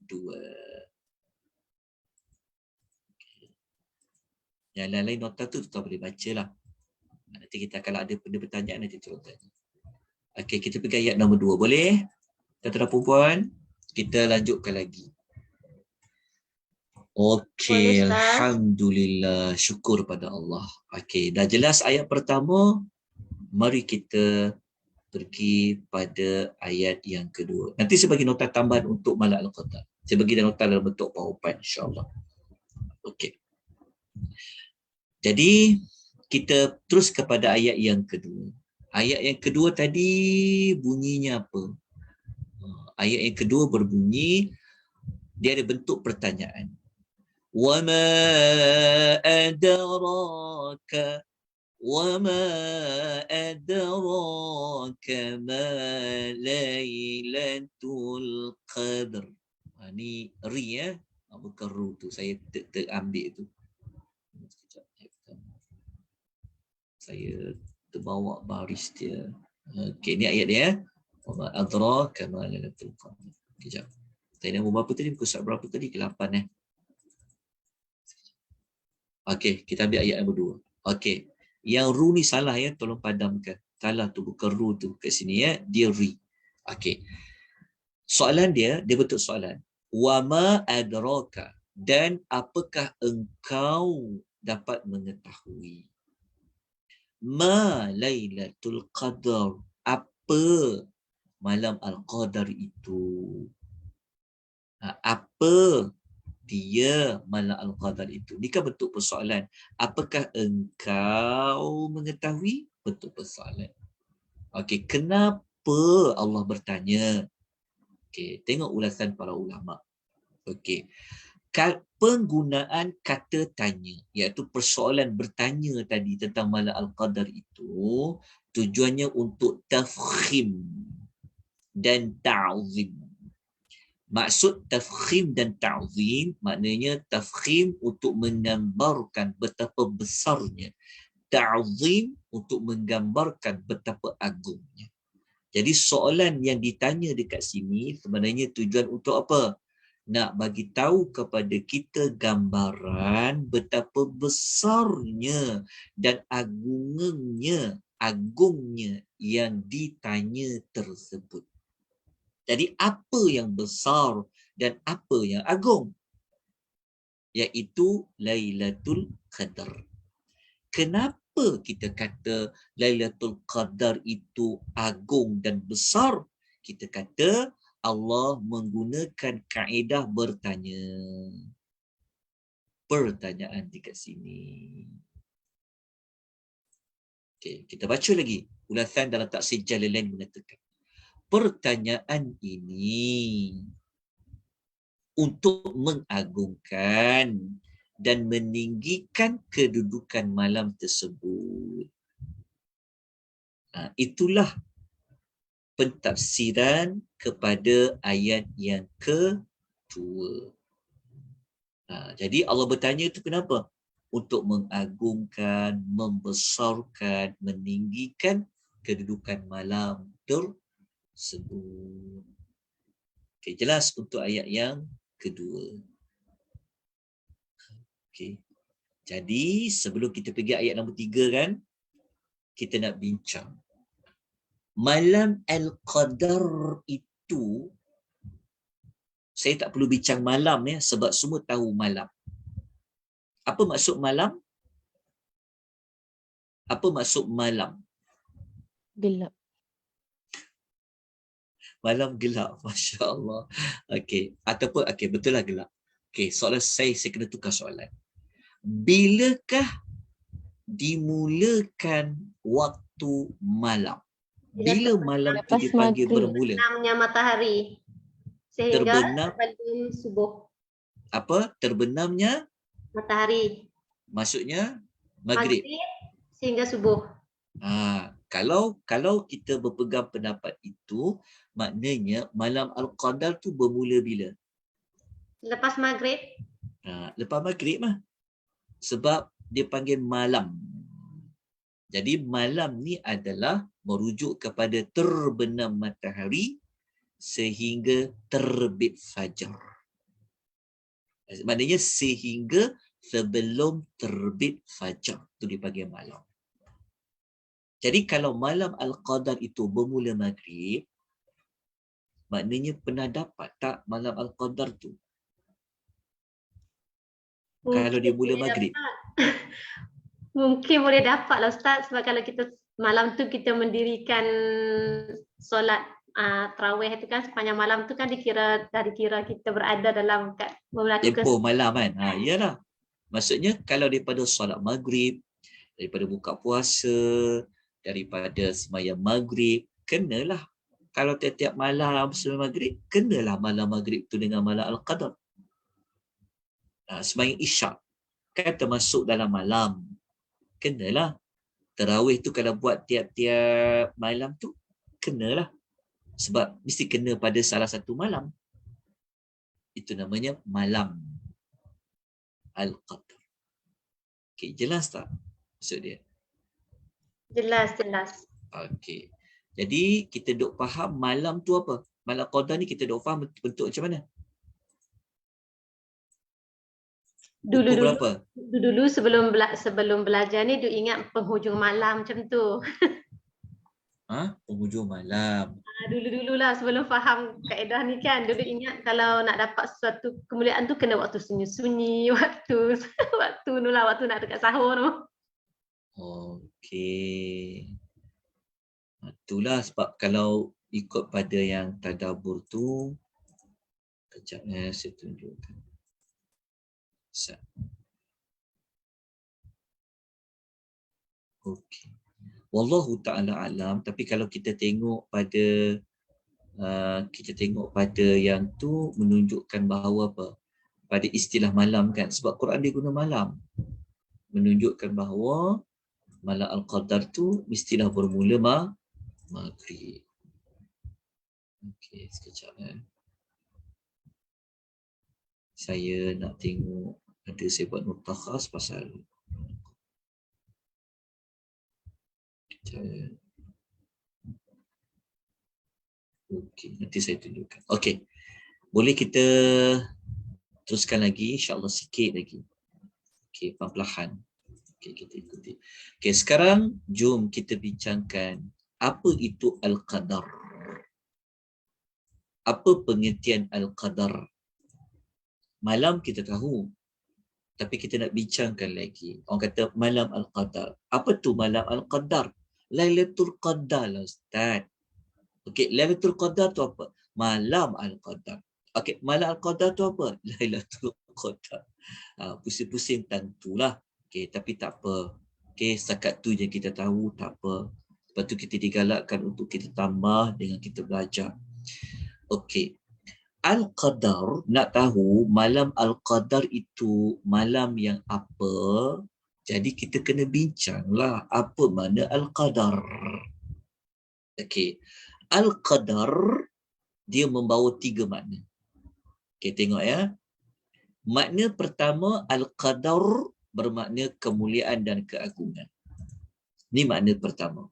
2. Yang lain-lain nota tu kita boleh baca lah. Nanti kita kalau ada pertanyaan nanti tolong tanya. Okey, kita pergi ayat nombor 2. Boleh? Tuan-tuan dan puan, kita lanjutkan lagi. Okey, alhamdulillah, syukur pada Allah. Okey, dah jelas ayat pertama. Mari kita pergi pada ayat yang kedua. Nanti saya bagi nota tambahan untuk malam Al-Qadar. Saya bagi nota dalam bentuk PowerPoint insya-Allah. Okey. Jadi kita terus kepada ayat yang kedua. Ayat yang kedua tadi bunyinya apa? Ayat yang kedua berbunyi, dia ada bentuk pertanyaan. Wa ma adraka وَمَا أَدْرَاكَ مَا لَيْلَةُ الْقَدْرِ. Ini ri ya, bukan ru tu. Saya terambil tu. Saya terbawa baris dia. Okey, ni ayat dia. وَمَا أَدْرَاكَ مَا لَيْلَةُ الْقَدْرِ. Kejap. Saya nombor berapa tadi? Muka surat berapa tadi? Ke-8 Okey, kita ambil ayat nombor 2. Okey. Yang ru ni salah ya, tolong padamkan. Salah tu, bukan ru tu kat sini ya, dia ri. Okey. Soalan dia bentuk soalan. Wa ma adraka, dan apakah engkau dapat mengetahui? Ma Lailatul Qadar, apa malam Al-Qadar itu? Apa dia malam Al-Qadar itu? Ini kan bentuk persoalan. Apakah engkau mengetahui? Bentuk persoalan. Okey, kenapa Allah bertanya? Okey, tengok ulasan para ulama. Okey. Penggunaan kata tanya, iaitu persoalan bertanya tadi tentang malam Al-Qadar itu tujuannya untuk tafkhim dan ta'zim. Maksud tafkhim dan ta'zim maknanya tafkhim untuk menggambarkan betapa besarnya, ta'zim, untuk menggambarkan betapa agungnya. Jadi soalan yang ditanya dekat sini sebenarnya tujuan untuk apa? Nak bagi tahu kepada kita gambaran betapa besarnya dan agungnya yang ditanya tersebut. Jadi apa yang besar dan apa yang agung? Iaitu Lailatul Qadar. Kenapa kita kata Lailatul Qadar itu agung dan besar? Kita kata Allah menggunakan kaedah bertanya. Pertanyaan dekat sini. Okey, kita baca lagi. Ulasan dalam Taksir Jalalain mengatakan, pertanyaan ini untuk mengagungkan dan meninggikan kedudukan malam tersebut. Itulah pentafsiran kepada ayat yang kedua. Jadi Allah bertanya itu kenapa? Untuk mengagungkan, membesarkan, meninggikan kedudukan malam tersebut. Okey, jelas untuk ayat yang kedua. Okey. Jadi sebelum kita pergi ayat nombor 3 kan, kita nak bincang. Malam Al-Qadar itu, saya tak perlu bincang malam ya, sebab semua tahu malam. Apa maksud malam? Apa maksud malam? Gelap. Malam gelap, Masya Allah. Okey, ataupun okey, betul lah gelap. Okey, soalan saya kena tukar soalan. Bilakah dimulakan waktu malam? Bila malam tu dipanggil bermula? Terbenamnya matahari sehingga sebelum subuh. Apa? Terbenamnya matahari. Maksudnya maghrib sehingga subuh. Kalau kita berpegang pendapat itu, maknanya malam Al-Qadar tu bermula bila? Lepas maghrib. Lepas maghrib lah. Sebab dia panggil malam. Jadi malam ni adalah merujuk kepada terbenam matahari sehingga terbit fajar. Maknanya sehingga sebelum terbit fajar, itu dipanggil malam. Jadi kalau malam Al-Qadar itu bermula maghrib, maknanya pernah dapat tak malam Al-Qadar tu? Kalau dia mula maghrib. Mungkin boleh dapat lah Ustaz, sebab kalau kita malam tu kita mendirikan solat tarawih itu kan, sepanjang malam tu kan dikira kita berada dalam melakukan tempoh malam kan. Iyalah. Maksudnya kalau daripada solat maghrib, daripada buka puasa, daripada sembahyang maghrib, kenalah. Kalau tiap-tiap malam sebelum maghrib, kenalah malam maghrib tu dengan malam Al-Qadar. Sembahyang isyak kan termasuk dalam malam. Kenalah. Tarawih tu kalau buat tiap-tiap malam tu, kenalah. Sebab mesti kena pada salah satu malam. Itu namanya malam Al-Qadar. Okey, jelas tak maksud dia? Jelas. Okey. Jadi kita duk faham malam tu apa? Malam Qadar ni kita duk faham bentuk macam mana? Dulu sebelum belajar ni duk ingat penghujung malam macam tu. Penghujung malam. Dulu-dululah sebelum faham kaedah ni kan, dulu ingat kalau nak dapat sesuatu kemuliaan tu kena waktu sunyi-sunyi, waktu nak dekat sahur tu. Okey. Itulah sebab kalau ikut pada yang tadabbur tu, kejap saya tunjukkan. Okey. Wallahu ta'ala alam, tapi kalau kita tengok pada yang tu menunjukkan bahawa apa? Pada istilah malam kan, sebab Quran dia guna malam. Menunjukkan bahawa malam Al-Qadar tu mestilah bermula maghrib. Okey, sekejap saya nak tengok, ada saya buat nota khas pasal saya. Okey, nanti saya tunjukkan. Okey. Boleh kita teruskan lagi, insya-Allah sikit lagi. Okey, perlahan. Okey, kita ikuti. Okey, sekarang jom kita bincangkan apa itu al-qadar. Apa pengertian al-qadar? Malam kita tahu, tapi kita nak bincangkan lagi. Orang kata malam al-qadar. Apa tu malam al-qadar? Lailatul Qadar lah Ustaz. Okey, Lailatul Qadar tu apa? Malam al-qadar. Okey, malam al-qadar tu apa? Lailatul Qadar. Pusing-pusing tentulah. Okey, tapi tak apa. Okey, setakat tu je kita tahu, tak apa. Lepas tu kita digalakkan untuk kita tambah dengan kita belajar. Okey. Al-Qadar, nak tahu malam Al-Qadar itu malam yang apa? Jadi kita kena bincanglah apa makna Al-Qadar. Okey. Al-Qadar dia membawa 3 makna. Okey, tengok ya. Makna pertama, Al-Qadar bermakna kemuliaan dan keagungan. Ini makna pertama.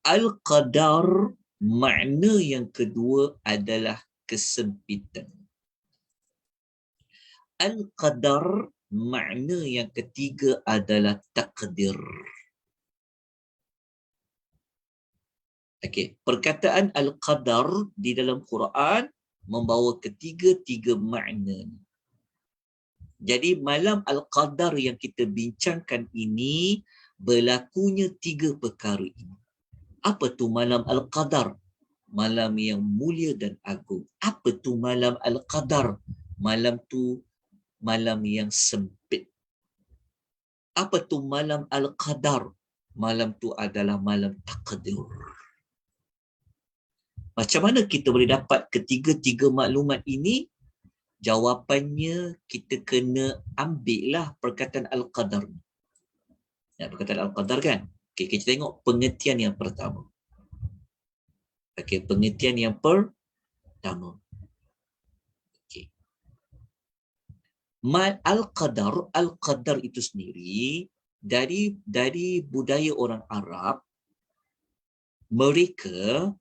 Al-Qadar, makna yang kedua adalah kesempitan. Al-Qadar, makna yang ketiga adalah takdir. Okey, perkataan Al-Qadar di dalam Quran membawa ketiga-tiga makna. Jadi malam Al-Qadar yang kita bincangkan ini berlakunya 3 perkara ini. Apa tu malam Al-Qadar? Malam yang mulia dan agung. Apa tu malam Al-Qadar? Malam tu malam yang sempit. Apa tu malam Al-Qadar? Malam tu adalah malam takdir. Macam mana kita boleh dapat ketiga-tiga maklumat ini? Jawapannya kita kena ambillah perkataan Al-Qadar. Ya, perkataan Al-Qadar kan? Okay, kita tengok pengertian yang pertama. Okey, pengertian yang pertama. Okey. Al-Qadar itu sendiri dari budaya orang Arab, mereka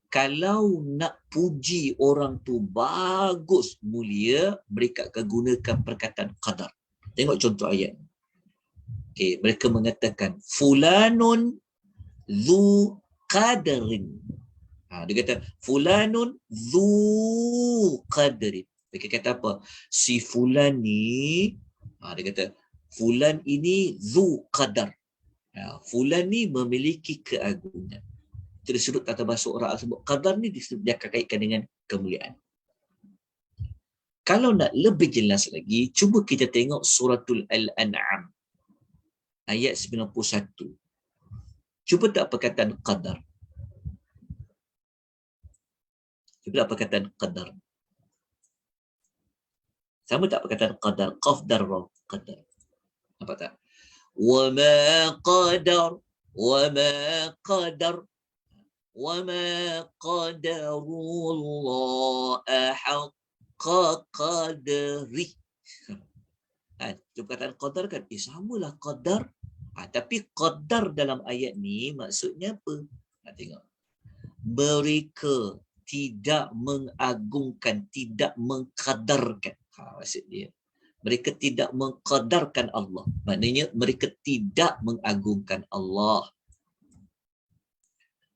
kalau nak puji orang tu bagus, mulia, mereka akan gunakan perkataan qadar. Tengok contoh ayat. Okey, mereka mengatakan fulanun zu qadarin. Dia kata fulanun zu qadrin. Dia kata apa? Si fulan ni, dia kata fulan ini zu qadar. Fulan ni memiliki keagungan. Itu dari sudut tata bahasa orang sebut qadar ni dia akan kaitkan dengan kemuliaan. Kalau nak lebih jelas lagi, cuba kita tengok suratul Al-An'am ayat 91. Cuba tak perkataan qadar. Cuba tak perkataan qadar. Sama tak perkataan qadar? Qaf dar ra qadar. Nampak tak? Wa ma qadar, wa ma qadar, wa ma qadarullah haqqa qadri. Cuba perkataan qadar kan? Samalah qadar. Tapi qadar dalam ayat ni maksudnya apa? Tengok. Mereka tidak mengagungkan, tidak mengkadarkan. Maksud dia. Mereka tidak mengkadarkan Allah. Maknanya mereka tidak mengagungkan Allah.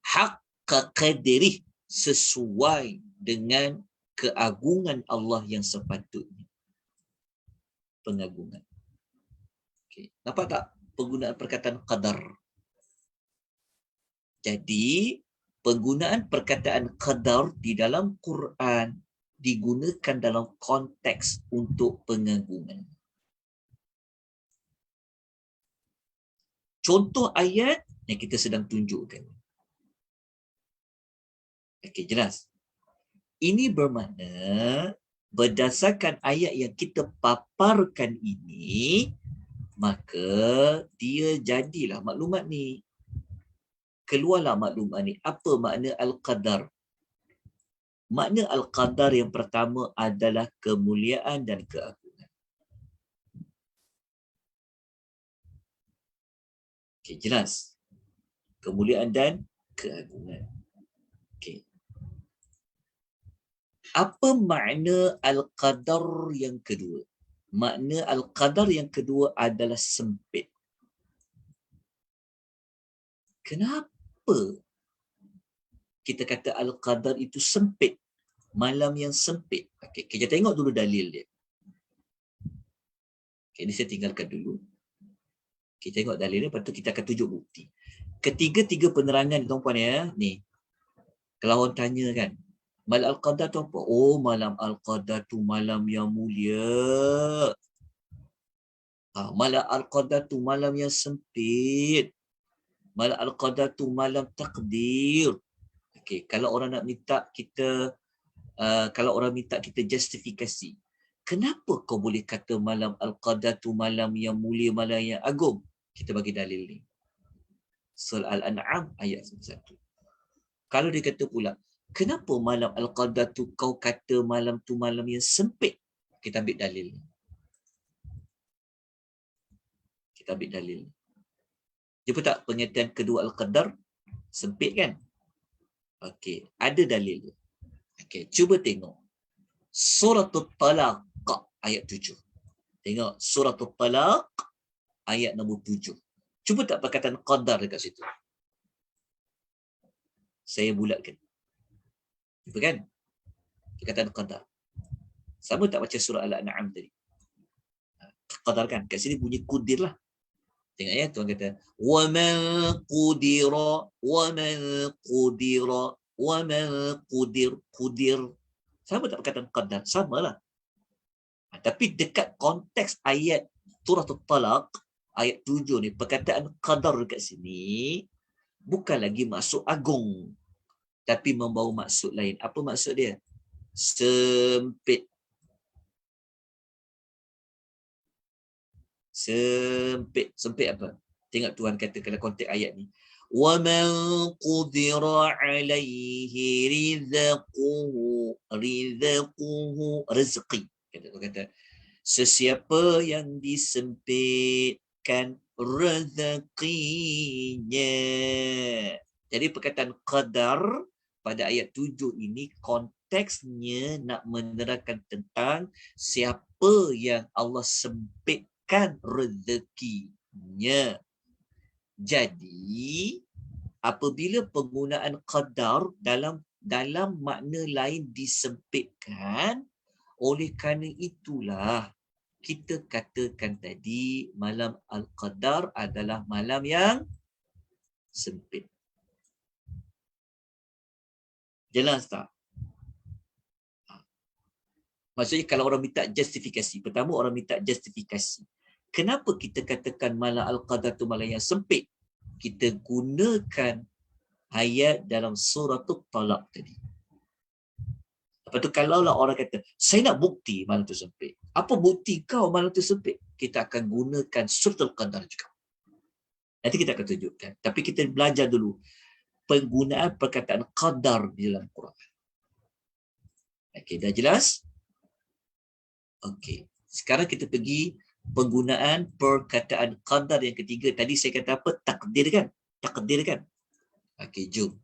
Haqqa qadrih, sesuai dengan keagungan Allah yang sepatutnya. Pengagungan. Okay. Nampak tak penggunaan perkataan qadar? Jadi, penggunaan perkataan qadar di dalam Quran digunakan dalam konteks untuk pengagungan. Contoh ayat yang kita sedang tunjukkan. Okey, jelas. Ini bermakna berdasarkan ayat yang kita paparkan ini, maka dia jadilah maklumat ni. Keluarlah maklumat ni. Apa makna Al-Qadar? Makna Al-Qadar yang pertama adalah kemuliaan dan keagungan. Okey, jelas. Kemuliaan dan keagungan. Okey. Apa makna al-qadar yang kedua? Makna al-qadar yang kedua adalah sempit. Kenapa kita kata al-qadar itu sempit? Malam yang sempit. Okey, kita tengok dulu dalil dia. Okey, ini saya tinggalkan dulu. Kita tengok dalil dia, lepas tu kita akan tunjuk bukti. Ketiga-tiga penerangan tuan-puan ya. Ni. Kalau orang tanya kan, malam al-qadar tu apa? Oh, malam al-qadar tu malam yang mulia. Malam al-qadar tu malam yang sempit. Malam al-qadar tu malam takdir. Okey, kalau orang nak minta kita kalau orang minta kita justifikasi, kenapa kau boleh kata malam al-qadar tu malam yang mulia, malam yang agung? Kita bagi dalil ni. Surah Al-An'am ayat 1. Kalau dia kata pula, kenapa malam al-qadar tu kau kata malam tu malam yang sempit? Kita ambil dalil ni. Kita ambil dalil ni. Jumpa tak pengertian kedua al-qadar? Sempit kan? Okey, ada dalil dia. Okey, cuba tengok. Suratul Talaq ayat 7. Tengok Suratul Talaq ayat nombor 7. Cuba tak perkataan qadar dekat situ. Saya bulatkan. Cuba kan? Perkataan qadar. Sama tak baca surah Al-An'am tadi? Qadar kan? Kat sini bunyi kudir lah. Tengok ya, Tuhan kata, wa man qudira, wa man qudira, wa man qudir, qudir. Sama tak perkataan qadar? Samalah. Tapi dekat konteks ayat Suratul Talaq ayat 7 ni, perkataan qadar dekat sini bukan lagi maksud agung, tapi membawa maksud lain. Apa maksud dia? Sempit. Sempit. Sempit apa? Tengok Tuhan kata dalam konteks ayat ni. وَمَنْ قُدِرَ عَلَيْهِ رِزْقُهُ rezeki. Kata sesiapa yang disempitkan rezekinya. Jadi perkataan qadar pada ayat 7 ini konteksnya nak menerangkan tentang siapa yang Allah sempitkan rezekinya. Jadi apabila penggunaan qadar dalam makna lain disempitkan, oleh kerana itulah kita katakan tadi malam al-qadar adalah malam yang sempit. Jelas tak? Maksudnya kalau orang minta justifikasi, pertama orang minta justifikasi. Kenapa kita katakan malam al-qadar tu malam yang sempit? Kita gunakan ayat dalam suratul Talaq tadi. Lepas tu kalaulah orang kata, saya nak bukti malam tu sempit. Apa bukti kau malam tu sempit? Kita akan gunakan suratul qadar juga. Nanti kita akan tunjukkan. Tapi kita belajar dulu penggunaan perkataan qadar di dalam Quran. Okey, dah jelas? Okey. Sekarang kita pergi penggunaan perkataan qadar yang ketiga. Tadi saya kata apa? Takdir kan? Takdir kan? Okey, jom.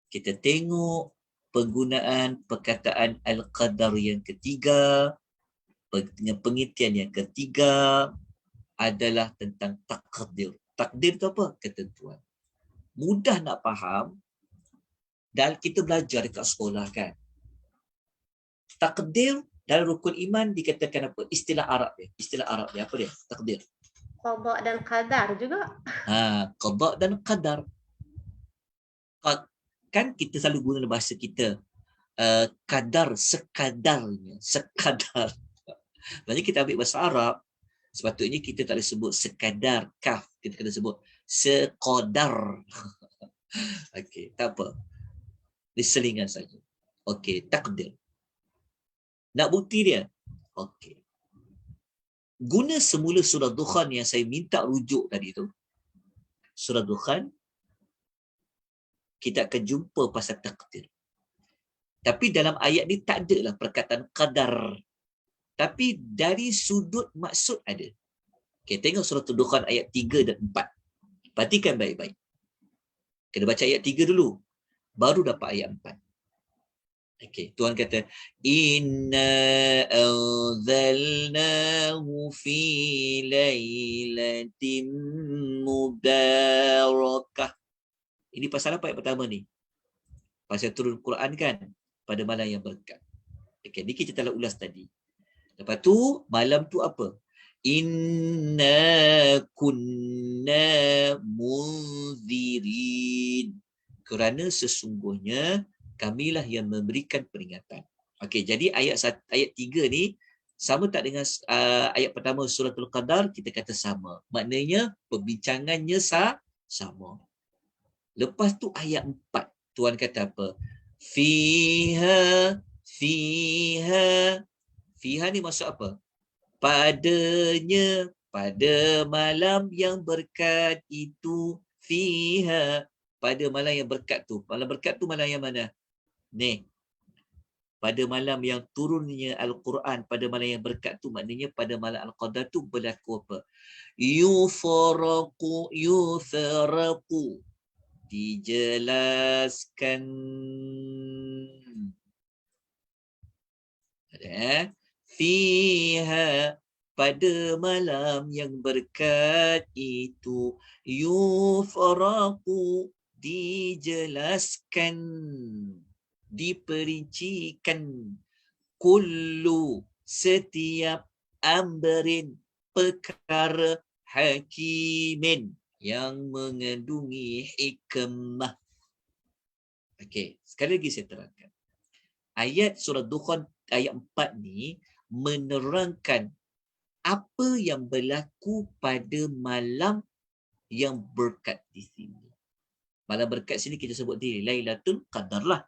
Kita tengok penggunaan perkataan al-qadar yang ketiga. Pengertian yang ketiga adalah tentang takdir. Takdir itu apa? Ketentuan. Mudah nak faham dan kita belajar dekat sekolah kan. Takdir dalam rukun iman dikatakan apa? Istilah Arab dia. Istilah Arab dia apa dia? Takdir. Qada dan qadar juga. Qada dan qadar. Kan kita selalu guna dalam bahasa kita kadar sekadarnya, sekadar. Maksudnya kita ambil bahasa Arab, sepatutnya kita tak boleh sebut sekadar kaf, kita kena sebut sekadar. Okey, tak apa. Diselingan saja. Okey, takdir. Nak bukti dia? Okey. Guna semula surah Dukhan yang saya minta rujuk tadi tu. Surah Dukhan, kita akan jumpa pasal takdir. Tapi dalam ayat ni tak ada lah perkataan qadar. Tapi dari sudut maksud ada. Okay, tengok surah Dukhan ayat 3 dan 4. Perhatikan baik-baik. Kena baca ayat 3 dulu. Baru dapat ayat 4. Okey, Tuhan kata inna anzalnahu fi lailatin mubarakah. Ini pasal apa ayat pertama ni? Pasal turun Quran kan pada malam yang berkat. Okey, ni kita telah ulas tadi. Lepas tu malam tu apa? Inna kunna munzirin. Kerana sesungguhnya kamilah yang memberikan peringatan. Okey, jadi ayat 3 ni sama tak dengan ayat pertama suratul Qadar? Kita kata sama. Maknanya perbincangannya sama. Lepas tu ayat 4, Tuhan kata apa? Fiha ni maksud apa? Padanya, pada malam yang berkat itu, fiha, pada malam yang berkat tu. Malam berkat tu malam yang mana? Ni. Pada malam yang turunnya Al-Quran, pada malam yang berkat tu, maknanya pada malam Al-Qadar tu berlaku apa? Yufaraku. Dijelaskan. Fiha, pada malam yang berkat itu, yufaraku, dijelaskan, diperincikan, kullu, setiap, amrin, perkara, hakimin, yang mengandungi hikmah. Okey, sekali lagi saya terangkan. Ayat surah Dukhan ayat 4 ni menerangkan apa yang berlaku pada malam yang berkat di sini. Malam berkat sini kita sebut dia Lailatul Qadar lah.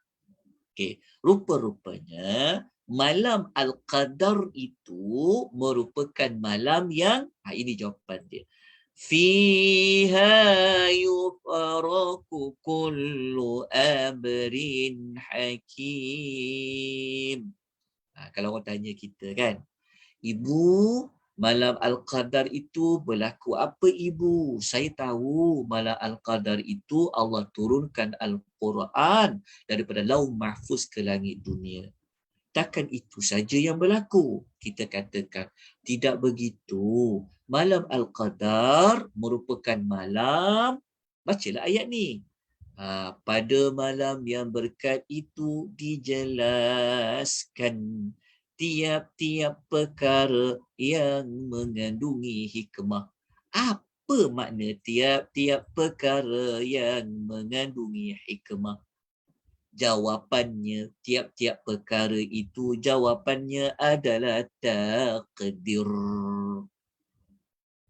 Okey, rupa-rupanya malam Al-Qadar itu merupakan malam yang ini jawapan dia. Fiha yufaraku kullu amrin hakim. Kalau orang tanya kita kan, ibu, malam Al-Qadar itu berlaku apa ibu? Saya tahu malam Al-Qadar itu Allah turunkan Al-Quran daripada Lauh Mahfuz ke langit dunia. Takkan itu saja yang berlaku? Kita katakan tidak begitu. Malam Al-Qadar merupakan malam, bacalah ayat ni. Pada malam yang berkat itu dijelaskan tiap-tiap perkara yang mengandungi hikmah. Apa makna tiap-tiap perkara yang mengandungi hikmah? Jawapannya, tiap-tiap perkara itu jawapannya adalah takdir.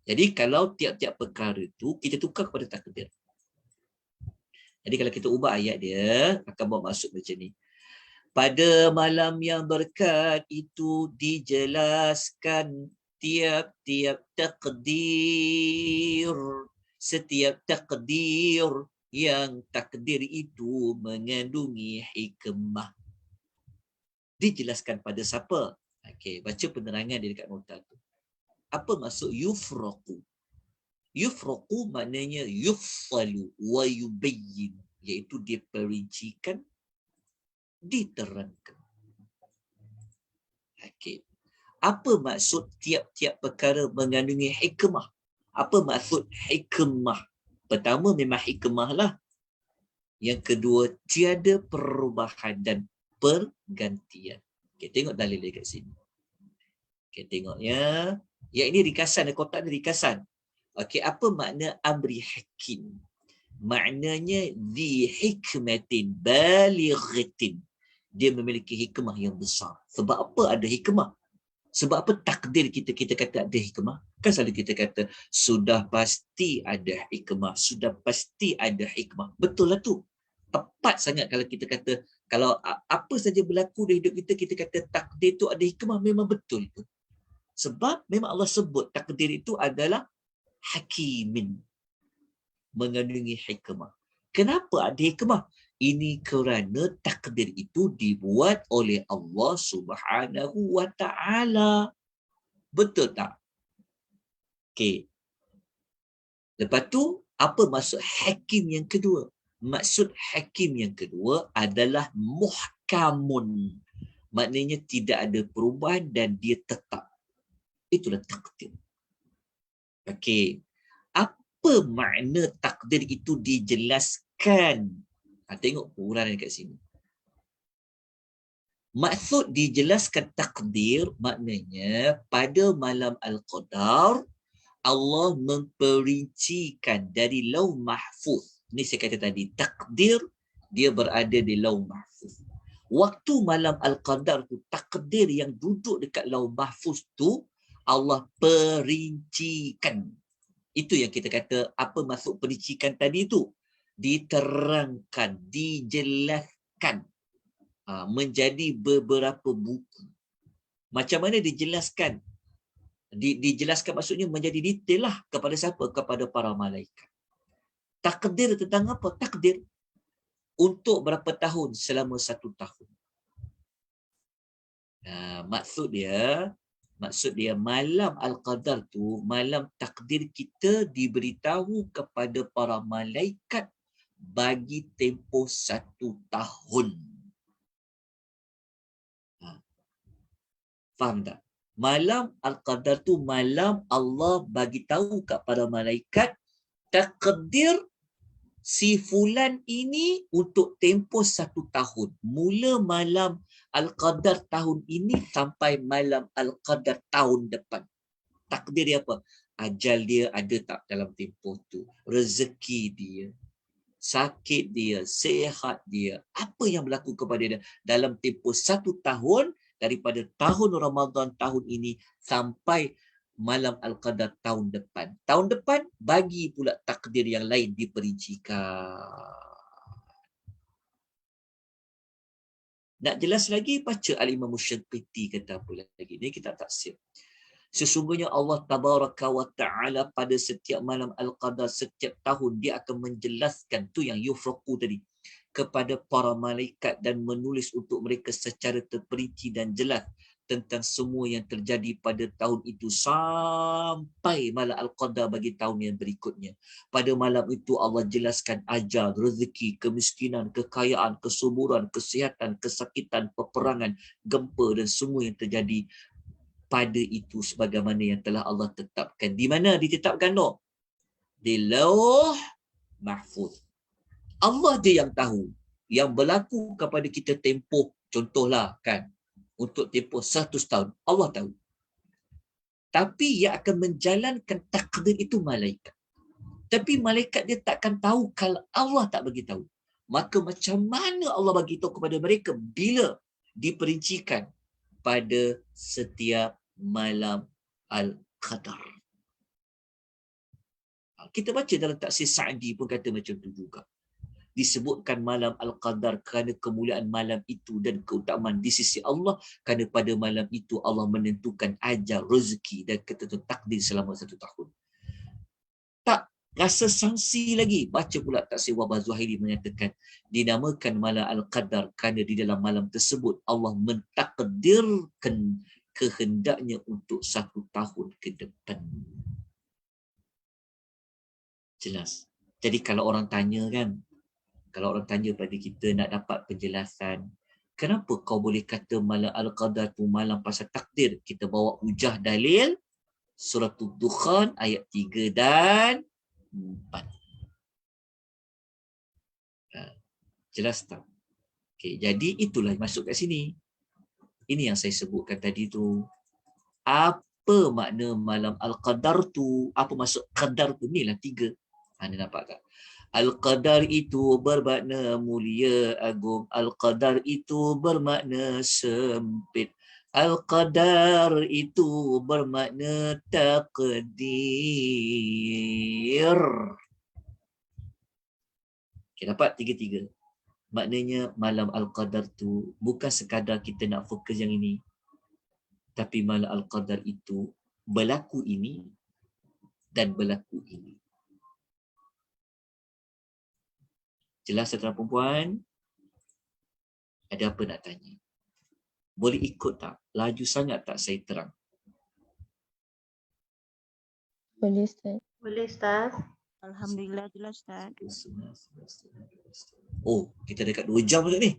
Jadi kalau tiap-tiap perkara itu kita tukar kepada takdir. Jadi kalau kita ubah ayat dia akan bermaksud macam ni. Pada malam yang berkat itu dijelaskan tiap-tiap takdir. Setiap takdir yang takdir itu mengandungi hikmah. Dijelaskan pada siapa? Okey, baca penerangan dia dekat nota tu. Apa maksud yufraqu? Yufraqu maknanya yufsalu wa yubayyin, iaitu diperincikan, diterangkan. Okey. Apa maksud tiap-tiap perkara mengandungi hikmah? Apa maksud hikmah? Pertama memang hikmah lah. Yang kedua tiada perubahan dan pergantian. Okey, tengok dalil dekat sini. Okey, tengoknya. Yang ini ringkasan, kotak ni ringkasan. Okey, apa makna amri hakim? Maknanya di hikmatin balighatin. Dia memiliki hikmah yang besar. Sebab apa ada hikmah? Sebab apa takdir kita kata ada hikmah? Kan selalu kita kata sudah pasti ada hikmah, sudah pasti ada hikmah. Betul lah tu. Tepat sangat kalau kita kata, kalau apa saja berlaku di hidup kita, kita kata takdir tu ada hikmah, memang betul tu. Sebab memang Allah sebut takdir itu adalah hakimin, mengandungi hikmah. Kenapa ada hikmah? Ini kerana takdir itu dibuat oleh Allah Subhanahu wa Ta'ala. Betul tak? Okey. Lepas tu, apa maksud hakim yang kedua? Maksud hakim yang kedua adalah muhkamun. Maknanya tidak ada perubahan dan dia tetap. Itulah takdir. Okey. Apa makna takdir itu dijelaskan? Tengok uraian kat sini. Maksud dijelaskan takdir maknanya pada malam Al-Qadar Allah memperincikan dari Lauh Mahfuz. Ini saya kata tadi, takdir dia berada di Lauh Mahfuz. Waktu malam Al-Qadar tu, takdir yang duduk dekat Lauh Mahfuz tu Allah perincikan. Itu yang kita kata, apa maksud perincikan tadi tu? Diterangkan, dijelaskan menjadi beberapa buku. Macam mana dijelaskan? Dijelaskan maksudnya menjadi detail lah. Kepada siapa? Kepada para malaikat. Takdir tentang apa? Takdir untuk berapa tahun? Selama 1 tahun. Maksud dia malam Al-Qadar tu, malam takdir kita diberitahu kepada para malaikat bagi tempoh 1 tahun. Faham tak? Malam Al-Qadar tu malam Allah bagi tahu kepada malaikat takdir si fulan ini untuk tempoh 1 tahun. Mula malam Al-Qadar tahun ini sampai malam Al-Qadar tahun depan. Takdir dia apa? Ajal dia ada tak dalam tempoh tu? Rezeki dia, sakit dia, sihat dia, apa yang berlaku kepada dia dalam tempoh 1 tahun daripada tahun Ramadan tahun ini sampai malam Al-Qadar tahun depan. Tahun depan bagi pula takdir yang lain diperincikan. Nak jelas lagi, baca Al-Imam Syinqiti kata apa lagi. Ini kita tafsir. Sesungguhnya Allah Tabaraka wa Ta'ala pada setiap malam Al-Qadar setiap tahun dia akan menjelaskan tu yang yufraqu tadi kepada para malaikat dan menulis untuk mereka secara terperinci dan jelas tentang semua yang terjadi pada tahun itu sampai malam Al-Qadar bagi tahun yang berikutnya. Pada malam itu Allah jelaskan ajal, rezeki, kemiskinan, kekayaan, kesuburan, kesihatan, kesakitan, peperangan, gempa dan semua yang terjadi pada itu sebagaimana yang telah Allah tetapkan. Di mana ditetapkan no? Di Lauh Mahfuz. Allah dia yang tahu. Yang berlaku kepada kita tempoh, contohlah kan, untuk tempoh 100 tahun. Allah tahu. Tapi yang akan menjalankan takdir itu malaikat. Tapi malaikat dia takkan tahu kalau Allah tak bagi tahu. Maka macam mana Allah bagi tahu kepada mereka bila diperincikan pada setiap malam Al-Qadar. Kita baca dalam tafsir Sa'di pun kata macam tu juga. Disebutkan malam Al-Qadar kerana kemuliaan malam itu dan keutamaan di sisi Allah, kerana pada malam itu Allah menentukan ajal, rezeki dan ketentuan takdir selama 1 tahun. Tak rasa sangsi lagi. Baca pula tafsir Wahbah Zuhairi menyatakan dinamakan malam Al-Qadar kerana di dalam malam tersebut Allah mentakdirkan kehendaknya untuk 1 tahun ke depan. Jelas. Jadi kalau orang tanya kan, kalau orang tanya pada kita nak dapat penjelasan, kenapa kau boleh kata malam Al-Qadar tu malam pasal takdir? Kita bawa hujah dalil surah Dukhan ayat 3 dan 4. Jelas tak? Okay, jadi itulah masuk kat sini. Ini yang saya sebutkan tadi tu. Apa makna malam Al-Qadar tu? Apa maksud qadar tu? Inilah 3. Anda nampak tak? Al-Qadar itu bermakna mulia agung. Al-Qadar itu bermakna sempit. Al-Qadar itu bermakna takdir. Okay, dapat 3-3. Maknanya malam Al-Qadar tu bukan sekadar kita nak fokus yang ini. Tapi malam Al-Qadar itu berlaku ini dan berlaku ini. Jelas tuan perempuan? Ada apa nak tanya? Boleh ikut tak? Laju sangat tak saya terang? Boleh Ustaz. Boleh Ustaz. Alhamdulillah jelas Ustaz. Oh, kita dekat 2 jam dah ni.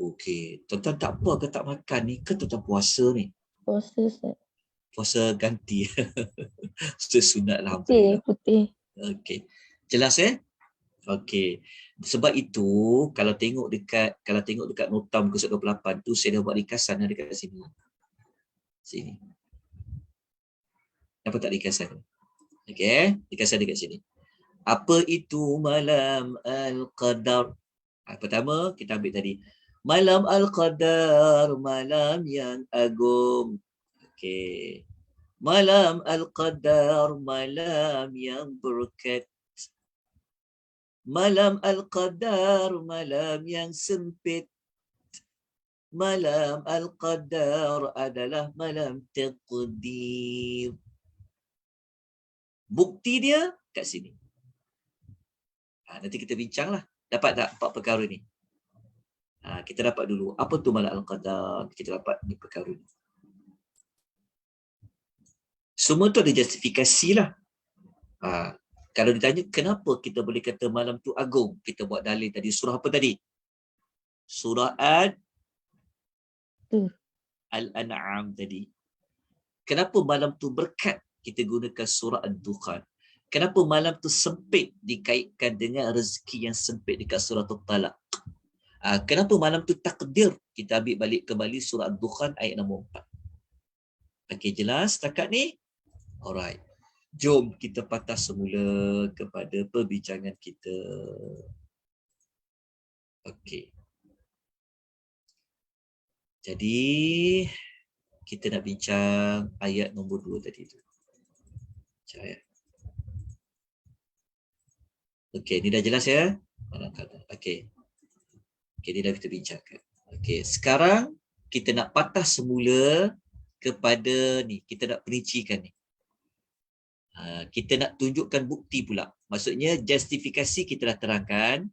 Okey, tuan-tuan tak apa ke tak makan ni ke tuan-tuan puasa ni? Puasa Ustaz. Puasa ganti. Sunat alhamdulillah. Putih. Okey. Jelas Okey. Sebab itu kalau tengok dekat nota muka surat 28 tu saya dah buat ringkasan dekat sini. Sini. Nampak tak ringkasan? Okey, ringkasan dekat sini. Apa itu malam al-qadar? Pertama kita ambil tadi. Malam al-qadar, malam yang agung. Okey. Malam al-qadar, malam yang berkat. Malam al-qadar, malam yang sempit. Malam al-qadar adalah malam taqdir. Bukti dia kat sini. Nanti kita bincanglah. Dapat tak 4 perkara ni? Kita dapat dulu. Apa tu malam al-qadar? Kita dapat ni perkara ni. Semua tu ada justifikasi lah. Kalau ditanya kenapa kita boleh kata malam tu agung, kita buat dalil tadi. Surah apa tadi? Surah Al-An'am tadi. Kenapa malam tu berkat? Kita gunakan surah Ad-Dukhan. Kenapa malam tu sempit dikaitkan dengan rezeki yang sempit dekat surah At-Talaq? Kenapa malam tu takdir? Kita ambil balik kembali surah Ad-Dukhan ayat nombor 4. Okey, jelas setakat ni? Alright. Jom kita patah semula kepada perbincangan kita. Okey. Jadi, kita nak bincang ayat nombor 2 tadi tu. Ayat. Okey, ni dah jelas ya? Okey. Okey, ni dah kita bincangkan. Okey, sekarang kita nak patah semula kepada ni. Kita nak perincikan ni. Kita nak tunjukkan bukti pula. Maksudnya justifikasi kita dah terangkan.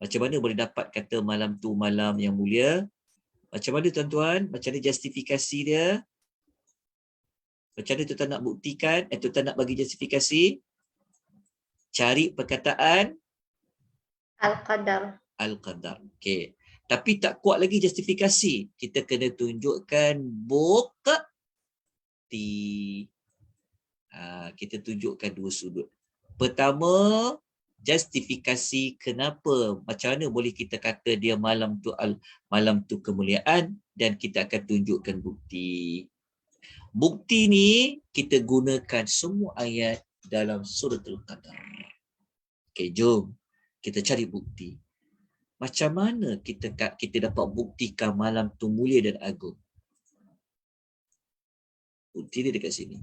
Macam mana boleh dapat kata malam tu malam yang mulia? Macam mana tuan-tuan? Macam mana justifikasi dia? Macam mana tuan-tuan nak buktikan? Tuan-tuan nak bagi justifikasi? Cari perkataan Al-Qadar. Al-Qadar. Okey. Tapi tak kuat lagi justifikasi. Kita kena tunjukkan bukti. Kita tunjukkan 2 sudut. Pertama, justifikasi kenapa, macam mana boleh kita kata dia malam tu kemuliaan, dan kita akan tunjukkan bukti. Bukti ni kita gunakan semua ayat dalam suratul Qadar. Okey, jom kita cari bukti. Macam mana kita dapat buktikan malam tu mulia dan agung? Bukti dia dekat sini.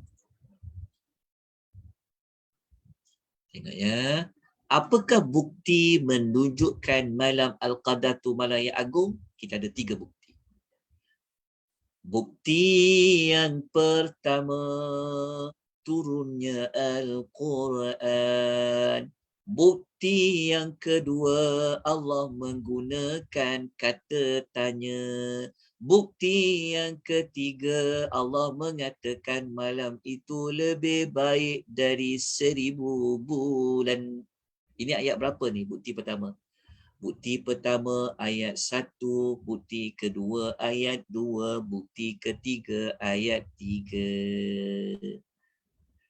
Tengok ya. Apakah bukti menunjukkan malam Al-Qadar tu malam yang agung? Kita ada 3 bukti. Bukti yang pertama, turunnya Al-Quran. Bukti yang kedua, Allah menggunakan kata tanya. Bukti yang ketiga, Allah mengatakan malam itu lebih baik dari 1000 bulan. Ini ayat berapa ni? Bukti pertama. Bukti pertama ayat 1, bukti kedua ayat 2, bukti ketiga ayat 3.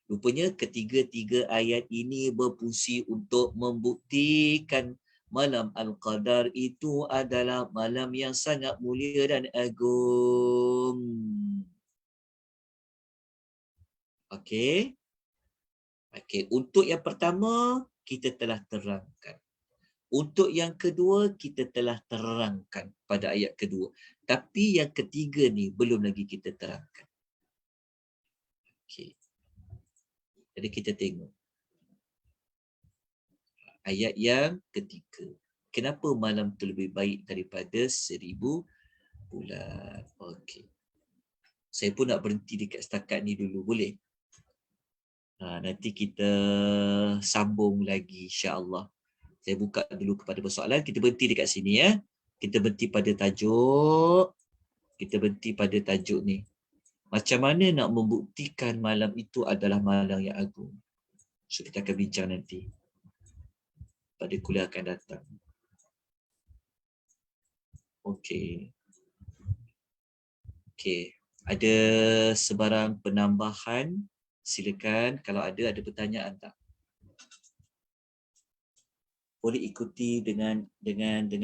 Rupanya ketiga-tiga ayat ini berfungsi untuk membuktikan malam Al-Qadar itu adalah malam yang sangat mulia dan agung. Okey. Okey, untuk yang pertama kita telah terangkan. Untuk yang kedua kita telah terangkan pada ayat kedua. Tapi yang ketiga ni belum lagi kita terangkan. Okey. Jadi kita tengok ayat yang ketiga. Kenapa malam tu lebih baik daripada 1000 bulan? Okey. Saya pun nak berhenti dekat setakat ni dulu, boleh? Nanti kita sambung lagi insya-Allah. Saya buka dulu kepada persoalan. Kita berhenti dekat sini ya. Kita berhenti pada tajuk. Ni. Macam mana nak membuktikan malam itu adalah malam yang agung? So kita akan bincang nanti pada kuliah akan datang. Okey. Okey. Ada sebarang penambahan? Silakan kalau ada pertanyaan tak? Boleh ikuti dengan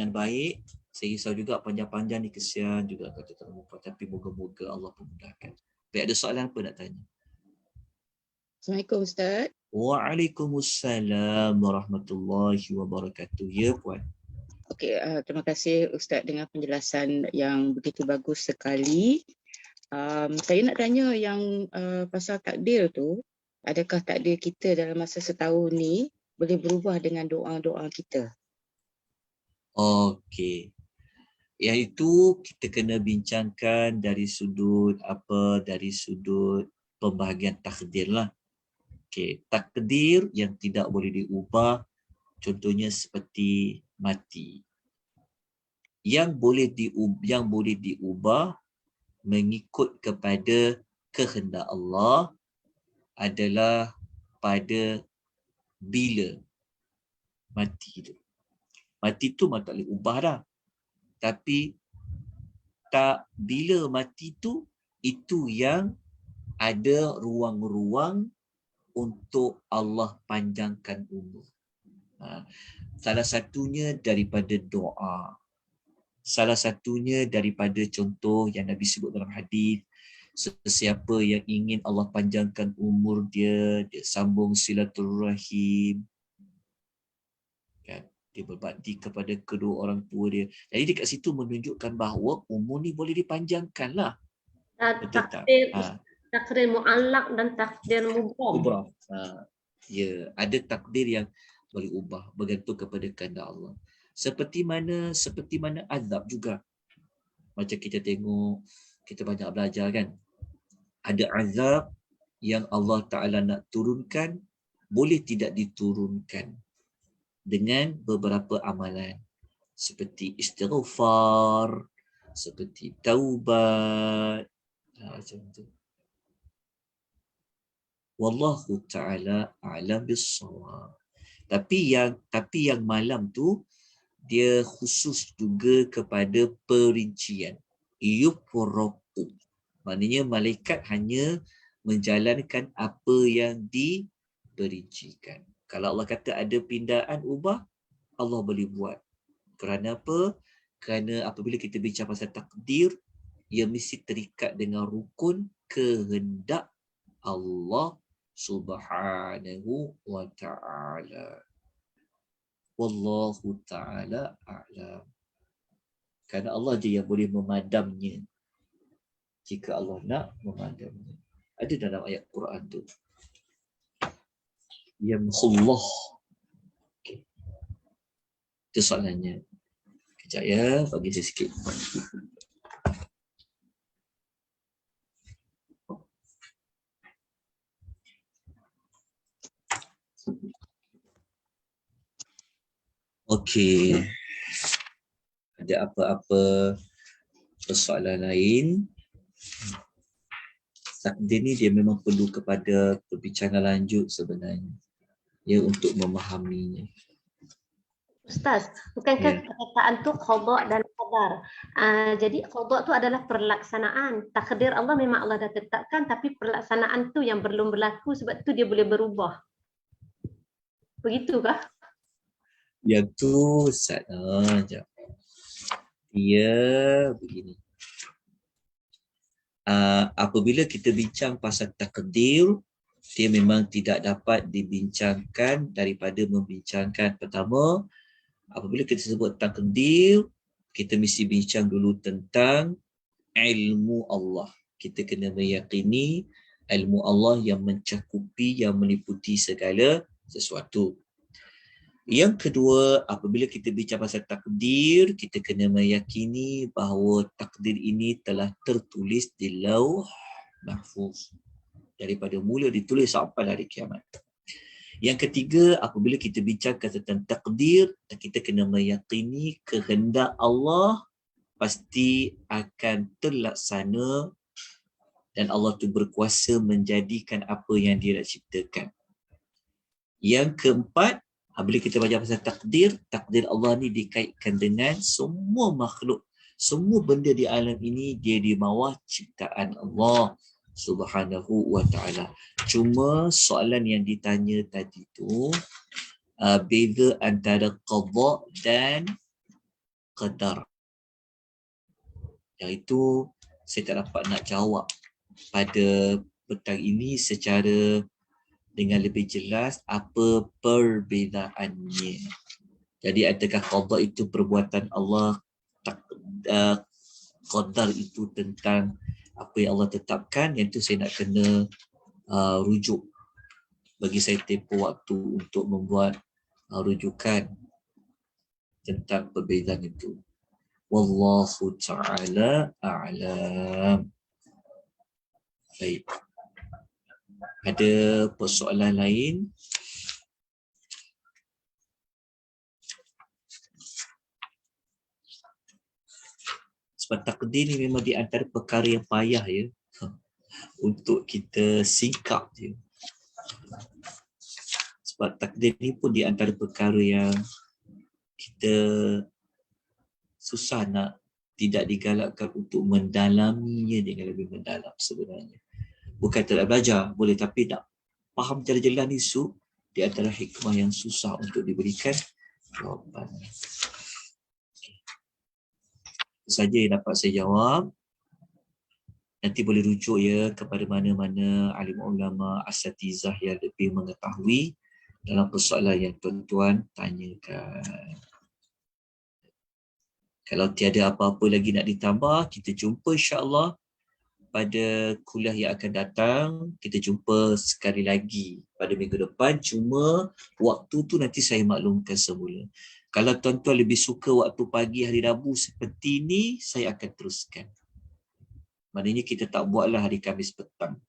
baik. Saya risau juga panjang-panjang ni, kesian juga kata tak lupa, tapi moga-moga Allah memudahkan. Baik, ada soalan apa nak tanya? Assalamualaikum Ustaz. Waalaikumsalam warahmatullahi wabarakatuh. Ya puan. Okey, terima kasih Ustaz dengan penjelasan yang begitu bagus sekali. Saya nak tanya yang pasal takdir tu, adakah takdir kita dalam masa setahun ni boleh berubah dengan doa-doa kita? Okey. Iaitu kita kena bincangkan dari sudut pembahagian takdir lah. Okey, takdir yang tidak boleh diubah contohnya seperti mati. Yang boleh diubah mengikut kepada kehendak Allah adalah pada bila mati tu. Mati tu memang tak boleh ubah dah. Tapi bila mati tu, itu yang ada ruang-ruang untuk Allah panjangkan umur. Salah satunya daripada doa. Salah satunya daripada contoh yang Nabi sebut dalam hadis, sesiapa yang ingin Allah panjangkan umur dia sambung silaturahim. Kan? Dia berbakti kepada kedua orang tua dia. Jadi dekat situ menunjukkan bahawa umur ni boleh dipanjangkan lah. Betul tak? Takdir mu'allaq dan takdir mubram. Ya, ada takdir yang boleh ubah bergantung kepada kehendak Allah. Seperti mana azab juga. Macam kita tengok, kita banyak belajar kan. Ada azab yang Allah Ta'ala nak turunkan, boleh tidak diturunkan dengan beberapa amalan seperti istighfar, seperti taubat, macam tu. Wallahu ta'ala a'lam bis-shawab. Tapi yang malam tu dia khusus juga kepada perincian. Yufraqu. Maknanya malaikat hanya menjalankan apa yang diperincikan. Kalau Allah kata ada pindaan ubah, Allah boleh buat. Kerana apa? Kerana apabila kita bincang pasal takdir, ia mesti terikat dengan rukun kehendak Allah Subhanahu wa ta'ala. Wallahu ta'ala a'lam. Kerana Allah je yang boleh memadamnya. Jika Allah nak memadamnya. Ada dalam ayat Quran tu. Yamhullah. Okay. Itu soalannya. Kejap ya, bagi saya sikit. Okey. Ada apa-apa persoalan lain? Takdir ni dia memang perlu kepada perbincangan lanjut sebenarnya. Ya, untuk memahaminya. Ustaz, bukankah perkataan tu qada dan qadar? Jadi qada tu adalah perlaksanaan. Takdir Allah memang Allah dah tetapkan, tapi perlaksanaan tu yang belum berlaku, sebab tu dia boleh berubah. Begitukah? Yang tu sekejap. Dia begini. Apabila kita bincang pasal takdir, dia memang tidak dapat dibincangkan daripada membincangkan. Pertama, apabila kita sebut takdir, kita mesti bincang dulu tentang ilmu Allah. Kita kena meyakini ilmu Allah yang mencakupi, yang meliputi segala sesuatu. Yang kedua, apabila kita bincang pasal takdir, kita kena meyakini bahawa takdir ini telah tertulis di Lauh Mahfuz. Daripada mula ditulis sampai hari kiamat. Yang ketiga, apabila kita bincangkan tentang takdir, kita kena meyakini kehendak Allah pasti akan terlaksana dan Allah tu berkuasa menjadikan apa yang dia nak ciptakan. Yang keempat, bila kita baca pasal takdir Allah ni dikaitkan dengan semua makhluk, semua benda di alam ini dia di bawah ciptaan Allah Subhanahu wa ta'ala. Cuma soalan yang ditanya tadi tu, beza antara qada dan qadar. Yang itu saya tak dapat nak jawab pada petang ini secara dengan lebih jelas apa perbezaannya. Jadi adakah qada itu perbuatan Allah, qadar itu tentang apa yang Allah tetapkan? Yang itu saya nak kena rujuk. Bagi saya tempoh waktu untuk membuat rujukan tentang perbezaan itu. Wallahu ta'ala a'lam. Baik. Ada persoalan lain? Sebab takdir ni memang di antara perkara yang payah ya untuk kita singkap je. Sebab takdir ni pun di antara perkara yang kita susah nak tidak digalakkan untuk mendalaminya dengan lebih mendalam sebenarnya. Bukan tak belajar, boleh, tapi nak faham cara jalan isu di antara hikmah yang susah untuk diberikan jawapan. Saja yang dapat saya jawab. Nanti boleh rujuk ya kepada mana-mana alim ulama asatizah yang lebih mengetahui dalam persoalan yang tuan-tuan tanyakan. Kalau tiada apa-apa lagi nak ditambah, kita jumpa insya-Allah pada kuliah yang akan datang. Kita jumpa sekali lagi pada minggu depan. Cuma waktu tu nanti saya maklumkan semula. Kalau tuan-tuan lebih suka waktu pagi hari Rabu seperti ini, saya akan teruskan. Maknanya kita tak buatlah hari Khamis petang.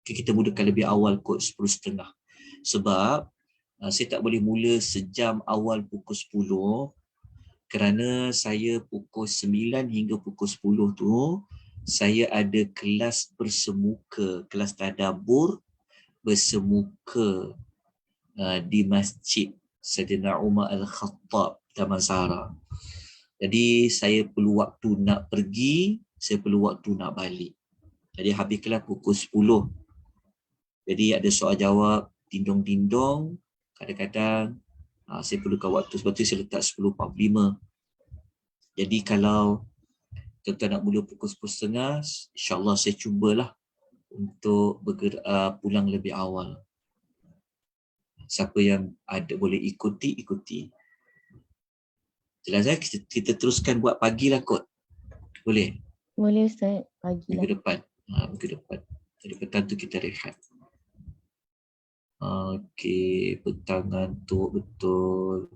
Kita mulakan lebih awal kot 10.30. Sebab saya tak boleh mula sejam awal pukul 10 kerana saya pukul 9 hingga pukul 10 tu saya ada kelas bersemuka, kelas tadabbur bersemuka di Masjid Saidina Umar Al-Khattab Damansara. Jadi saya perlu waktu nak pergi, saya perlu waktu nak balik. Jadi habis kelas pukul 10. Jadi ada soal jawab, dindong-dindong, kadang-kadang saya perlukan waktu, sebab tu saya letak 10.45. Jadi kalau tuan-tuan nak mula pukul 10.30, insyaAllah saya cubalah untuk pulang lebih awal. Siapa yang ada boleh ikuti. Jelas kita teruskan buat pagi lah kot. Boleh? Boleh Ustaz, pagi lah. Minggu depan. Jadi petang tu kita rehat. Okey, petang ngantuk betul.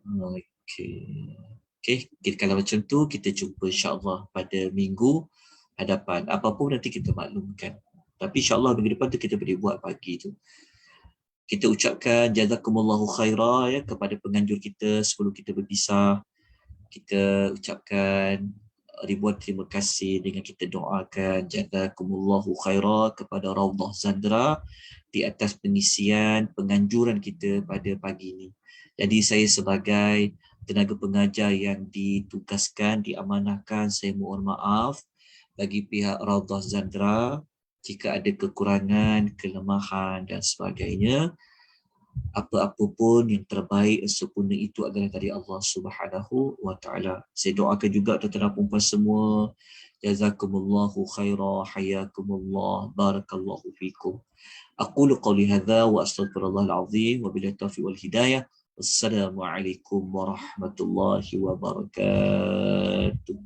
Okey, kalau macam tu kita jumpa insya-Allah pada minggu hadapan. Apapun nanti kita maklumkan. Tapi insya-Allah minggu depan tu kita boleh buat pagi tu. Kita ucapkan jazakumullahu khaira ya kepada penganjur kita sebelum kita berpisah. Kita ucapkan ribuan terima kasih dengan kita doakan jazakumullahu khaira kepada Raudhah Zandra di atas pengisian penganjuran kita pada pagi ini. Jadi saya sebagai tenaga pengajar yang ditugaskan, diamanahkan, saya mohon maaf bagi pihak Raudhah Zandra jika ada kekurangan, kelemahan dan sebagainya. Apa-apa pun yang terbaik sempurna itu adalah dari Allah Subhanahu wa ta'ala. Saya doakan juga tuan-tuan dan puan semua. Jazakumullahu khaira, hayakumullah, barakallahu fikum. Aqulu qawli hadha wa astaghfirullahal azim wa billahi taufiq wal hidayah. Wassalamualaikum warahmatullahi wabarakatuh.